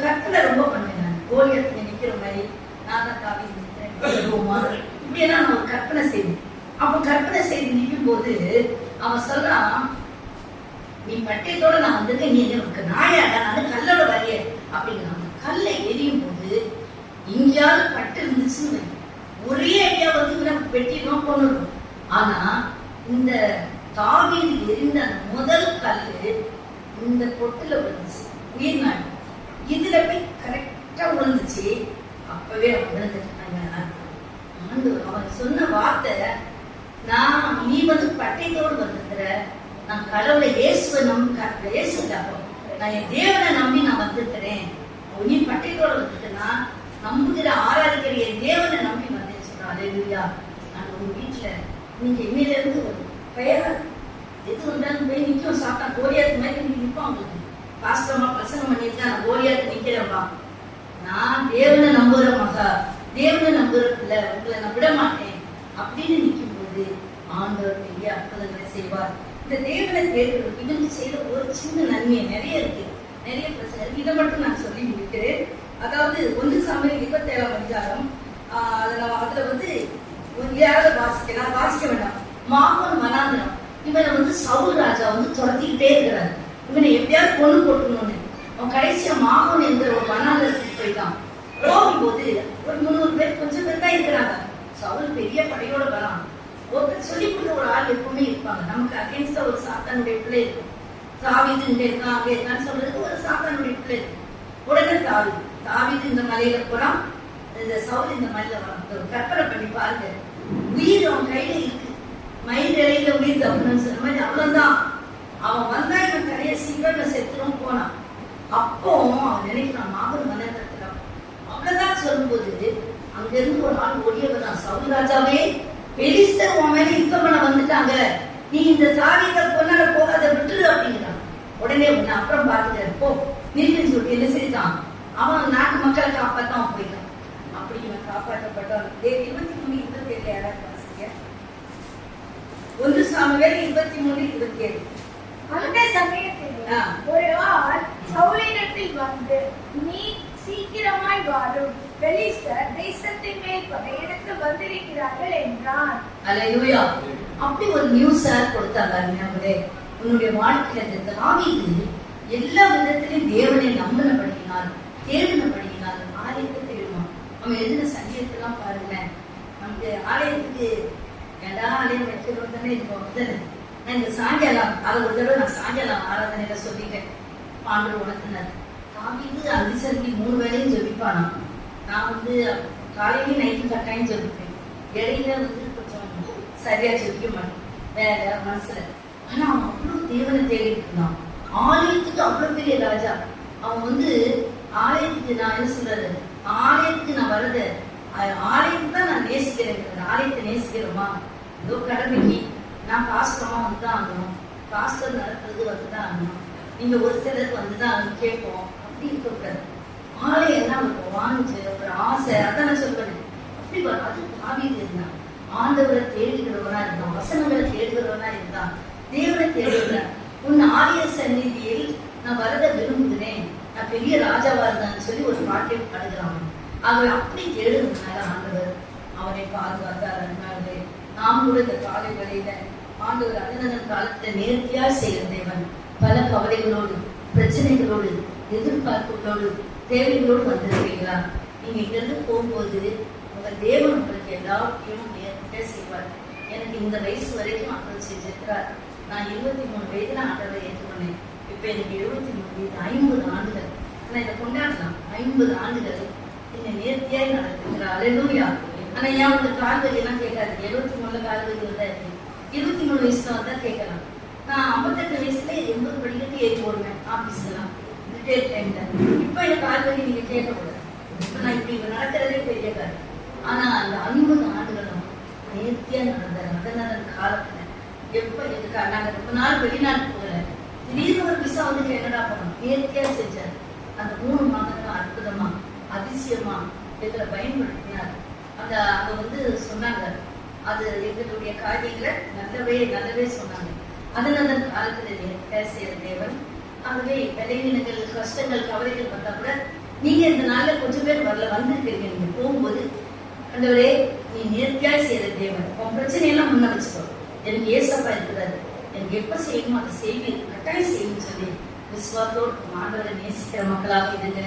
கற்பனை ரொம்ப பண்ணுவேன். நான் கோலியத்துல நிக்கிற மாதிரி நான் தான் காவி இப்படியெல்லாம் நான் ஒரு கற்பனை செய்வேன். அப்ப கற்பனை செய்து நிற்கும் போது அவன் சொல்றான், நீ பட்டயத்தோட நான் வந்திருக்கேன், நீ எனக்கு நாயாடா, நான் கல்லோட வரைய அப்படிங்கிறான். கல்லை எரியும் போது எங்கேயாவது பட்டு இருந்துச்சுன்னு ஒரே ஐடியா வெட்டிடுவோம், கொண்டுடும். ஆனா இந்த தாவீது எரிந்த அந்த முதல் கல்லு இந்த பொட்டுல விழுந்துச்சு, உயிர் நாடு. இதுல போய் கரெக்டா விழுந்துச்சு. அப்பவே அவன் விழுந்துட்டாங்க. அவன் சொன்ன வார்த்தை, நீ பட்டயத்தோடு வந்திருக்கிற, நான் கடவுளை இயேசுவை நான் என் தேவனை நம்பி நான் வந்திருக்கிறேன். நீ பட்டயத்தோடு வந்திருக்கா, நம்புகிற ஆராதிக்கிற என் தேவனை நம்பி வந்தேன்னு சொல்றான். அல்லேலூயா. நான் உங்க வீட்டுல நீங்க இன்னையில இருந்து ஒரு பெயரா எது வந்தாலும் போய் நிற்கும். சாப்பிட்டா கோலியாத்து மாதிரி நீங்க நிற்போம். உங்களுக்கு பாஸ்டமா பிரசங்கம் பண்ணிட்டு நான் கோலியாத்து நிக்கிறேன்பா, நான் தேவனை நம்புற மகா, தேவனை நம்புற பிள்ளை, உங்களை நான் விட மாட்டேன் அப்படின்னு நிற்கும் போது ஆண்டவர் பெரிய அற்புதங்களை செய்வார். இந்த தேவனை தேடுறது இவங்க செய்த ஒரு சின்ன நன்மையை நிறைய இருக்கு, நிறைய பிரச்சனை. இதை மட்டும் நான் சொல்லி முடிக்கிறேன். அதாவது 1 சாமுவேல் 27ஆம் அதிகாரம், அதுல யாராவது வாசிக்கலாம், வாசிக்க வேண்டாம். மாகோன் வனாந்திரம், இவனை சவுல் ராஜா துரத்திக்கிட்டே இருக்கிறார். இவனை எப்படியாவது கொண்டு போட்டுக்கணும்னு அவன் கடைசியா மாகோன் என்ற ஒரு வனாந்திரத்துக்கு போயிட்டான். போகும்போது ஒரு 300 பேர், கொஞ்சம் பேர் தான் இருக்கிறாங்க. சவுல் பெரிய படையோட வரான். ஒருத்தர் சொல்லி கொடுத்த ஒரு ஆள் எப்பவுமே இருப்பாங்க. நமக்கு அகேன்ஸ்டா ஒரு சாத்தானுடைய பிள்ளை இருக்கும். தாவீது இங்க இருக்கான் அங்க இருக்கான்னு சொல்றதுக்கு ஒரு சாத்தானுடைய பிள்ளை இருக்கு. உடனே தாவீது இந்த மலையில போறான், இந்த சவுல் இந்த மலையில வரான். கற்பனை பண்ணி பாருங்க, உயிர் அவன் கையில இருக்கு, மயில் இலையில உயிர் தப்புன்னு சொன்ன மாதிரி அவ்வளவுதான். அவன் வந்தா இவன் கரைய சீக்கிரம் செத்துரும் போனான். அப்போ அவன் நினைக்கிறான் மாபெரும் மனத்திரம் அவ்வளவுதான் சொல்லும்போது அங்க இருந்து ஒரு ஆள் ஓடியவதான், சவுல் ராஜாவே பெலிஸ்தர் உன் மேல யுத்தம் பண்ண வந்துட்டாங்க, நீ இந்த சாதித்த பொண்ணால போகாத விட்டுரு அப்படிங்கிறான். உடனே உன்னை அப்புறம் பார்த்துக்கிறேன் போ நிறுத்தின்னு சொல்லிட்டு என்ன செய்தான், அவன் நாட்டு மக்களை காப்பாற்ற அவன் போயிட்டான். அப்படி இவன் காப்பாற்றப்பட்டான். 23:27 யாராவது வாசிக்க? 1 சாமுவேல் 23:27. அந்த சமயத்தில் ஒரு ஆள் சவுலிடத்தில் வந்து, நீ சீக்கிரமாய் வாரும், பெலிஸ்தர் தேசத்தின் மேல் படையெடுத்து வந்திருக்கிறார்கள் என்றான். அல்லேலூயா. அப்படி ஒரு நியூஸ் கொடுத்தாங்க. அருமையானவர்களே, உன்னுடைய வாழ்க்கையில தாவீது எல்லா விதத்திலும் தேவனை நம்பினபடியினால் தேடினபடியினால் ஆலயத்தை தேடுவான். அவன் எழுதின சங்கீதத்தெல்லாம் பாருங்களேன். நமக்கு ஆலயத்துக்கு ஏண்டா ஆலயம் வைக்கிறோம் தானே இருக்கும். நான் இந்த சாயங்காலம் அதை ஒரு தடவை நான் சாயங்காலம் ஆராதனையில சொல்லிட்டேன். ஆண்டவர் உணர்த்தினார். தாவீது அதிசரிக்கு 3 வேளையும் ஜெபிப்பானா. நான் காலையிலையும் நைட்டும் கட்டாயம் ஜெபிப்பேன். இடையில கொஞ்சம் சரியா ஜெபிக்க மாட்டேன் வேற மனசுல. ஆனா அவன் அவ்வளவு தேவனை தேடிட்டு இருந்தான். ஆலயத்துக்கு அவ்வளவு பெரிய ராஜா. அவன் ஆலயத்துக்கு நான் என்ன சொல்றது, ஆலயத்துக்கு நான் வர்றது, ஆலயத்துக்கு தான் நான் நேசிக்கிறேன். ஆலயத்தை நேசிக்கிறோமா, ஏதோ கடமைக்கு நான் பாஸ்டரமா வந்துதான் ஆகணும், பாஸ்டர் நடத்துறது வந்துதான் ஆகணும், நீங்க ஒரு சிலருக்கு வந்துதான் கேட்போம் அப்படி இருக்கக்கூடாது. ஆலயம் அவருக்கு வாங்கிச்சு ஒரு ஆசை, அதான் சொல்றது. அப்படி அது தாவீது இருந்தான். ஆண்டவரை தேடுகிறவனா இருந்தான், வசனங்களை தேடுகிறவனா இருந்தான், தேவனை தேடுகிறான். உன் ஆலய சந்நிதியில் நான் வரத விரும்புகிறேன், நான் பெரிய ராஜாவா இருந்தான்னு சொல்லி ஒரு பாட்டை பாடுகிறான். அவரை அப்படி தேடுறதுனால ஆண்டவர் அவனை பாதுகாத்தார். அதனாலே நாம் கூட இந்த காலை வேளையில ஆண்டவர் அண்ணன் காலத்துல நேர்த்தியா செய்கிற தேவன். பல கவலைகளோடு, பிரச்சனைகளோடு, எதிர்பார்ப்புகளோடு, தேவைகளோடு வந்திருக்கீங்களா? நீங்க இங்கிருந்து போகும்போது உங்க தேவன் உங்களுக்கு எல்லாத்தையும் நேர்த்தியா செய்வார். எனக்கு இந்த வயசு வரைக்கும் ஆண்டவர் செஞ்சிருக்கிறார். நான் 23 வயதுல ஆண்டவரை ஏற்றுக்கொண்டேன். இப்ப எனக்கு 23 வயது, 50 ஆண்டுகள். ஆனா இதை கொண்டாடலாம். 50 ஆண்டுகள் என்னை நேர்த்தியாய் நடத்துகிறார். அல்லேலூயா. ஆனா ஏன் உங்களுக்கு கால்வலி எல்லாம் கேட்காது. 73ல கால்வலி வந்தா 23 வயசுல வந்தா கேட்கலாம். நான் 58 வயசுல 80 படிக்கட்டு ஏறி ஓடுவேன் ஆபீஸ்லாம் ரிட்டையர் டைம்ல. இப்ப எனக்கு கால்வலி நீங்க கேட்கக்கூடாது. இப்ப நான் இப்படி நடக்கிறதே பெரிய காரணம். ஆனா அந்த 50 ஆண்டுகளும் நேர்த்தியா நடந்தார். அதனால காலத்துல எப்ப இதுக்கா நாங்க ரொம்ப நாள் வெளிநாட்டு போகல, திடீர்னு ஒரு விசா என்னடா பண்ணணும், நேர்த்தியா செஞ்சார். அந்த 3 மாதங்களும் அற்புதமா அதிசயமா இதுல பயன்படுத்தினார். அங்க சொன்னாங்க, அது எங்களுடைய காரியங்களை நல்லவே சொன்னாங்க. அதனால காலத்துல நேர்த்தியா செய்யற தேவன். ஆகவே விளைவினங்கள், கஷ்டங்கள், கவலைகள் வந்தா கூட நீங்க இந்த நாள்ல கொஞ்சம் பேர் வந்திருக்கீங்க. நீங்க போகும்போது ஆண்டவரே நீ நேர்த்தியாய் செய்யற தேவன், உன் பிரச்சனையெல்லாம் முன்ன வச்சுக்கோ, எனக்கு ஏசப்பா இருக்கிறாரு, எனக்கு எப்ப செய்யணுமோ அதை செய்வேன், கட்டாயம் செய்யணும்னு சொல்லி விசுவாசத்தோடு ஆண்டவரை நேசிக்கிற மக்களாக இருங்க,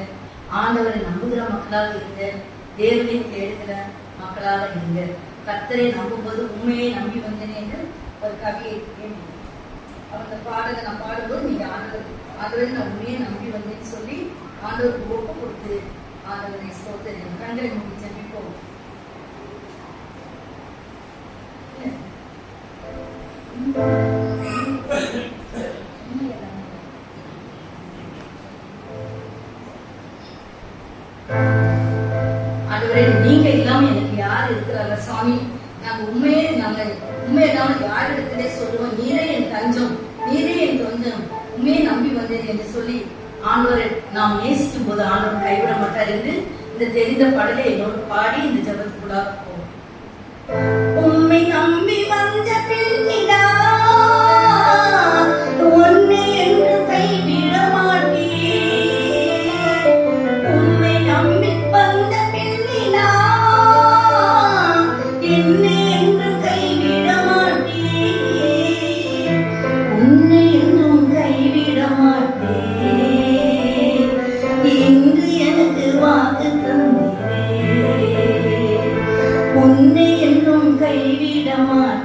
ஆண்டவரை நம்புகிற மக்களாக இருங்க, தேவனை தேடுகிற மக்களாக இருங்க. கர்த்தரை நம்பும்போது உண்மையை நம்பி வந்தேன் என்று ஒரு கவியை அவங்க பாடலை நான் பாடும்போது நீங்க ஆண்டவரை நான் உண்மையை நம்பி வந்தேன்னு சொல்லி ஆண்டவருக்கு ஒப்பு கொடுத்து ஆண்டவரை ஸ்தோத்திரம். கண்களை மூடி ஜெபிப்போம். ஆண்டவரே நீங்க இல்லாம எனக்கு யார் இருக்கிறாங்க சாமி, நாங்க உண்மையே இல்லாம யார் இடத்திலே சொல்லுவோம், நீரே என் தஞ்சம், நீரே என் கொஞ்சம், உண்மையை நம்பி வந்தேன் என்று சொல்லி ஆண்டவரை நாம் நேசிக்கும் போது ஆண்டவர் கைவிட மாட்டார் என்று இந்த தெரிந்த பாடலை என்னோடு பாடி இந்த ஜபத்துக்குள்ளாக போவோம். உண்மை நம்பி வந்த பிள்ளைடா உன்னை என்று கைவிட மாட்டேன், உண்மை நம்பி வந்த பிள்ளைடா என்னை என்று கைவிட மாட்டேன், உன்னை என்றும் கைவிட மாட்டேன், இன்று எனக்கு வாக்கு தந்தீரே, உன்னை என்றும் கைவிட மாட்டேன்,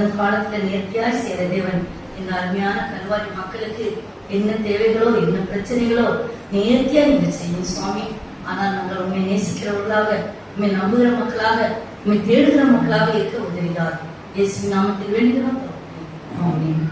வரும் காலத்துல நேர்த்தியாய் செய்கிற தேவன் இந்த அருமையான கல்வாரி மக்களுக்கு என்ன தேவைகளோ என்ன பிரச்சனைகளோ நேர்த்தியா நீங்க செய்யும் சுவாமி. ஆனால் நாங்கள் உண்மை நேசிக்கிறவர்களாக, உண்மை நம்புகிற மக்களாக, உண்மை தேடுகிற மக்களாக இருக்க உதவினார். இயேசு நாமத்தில் வேண்டுகிறோம். ஆமென்.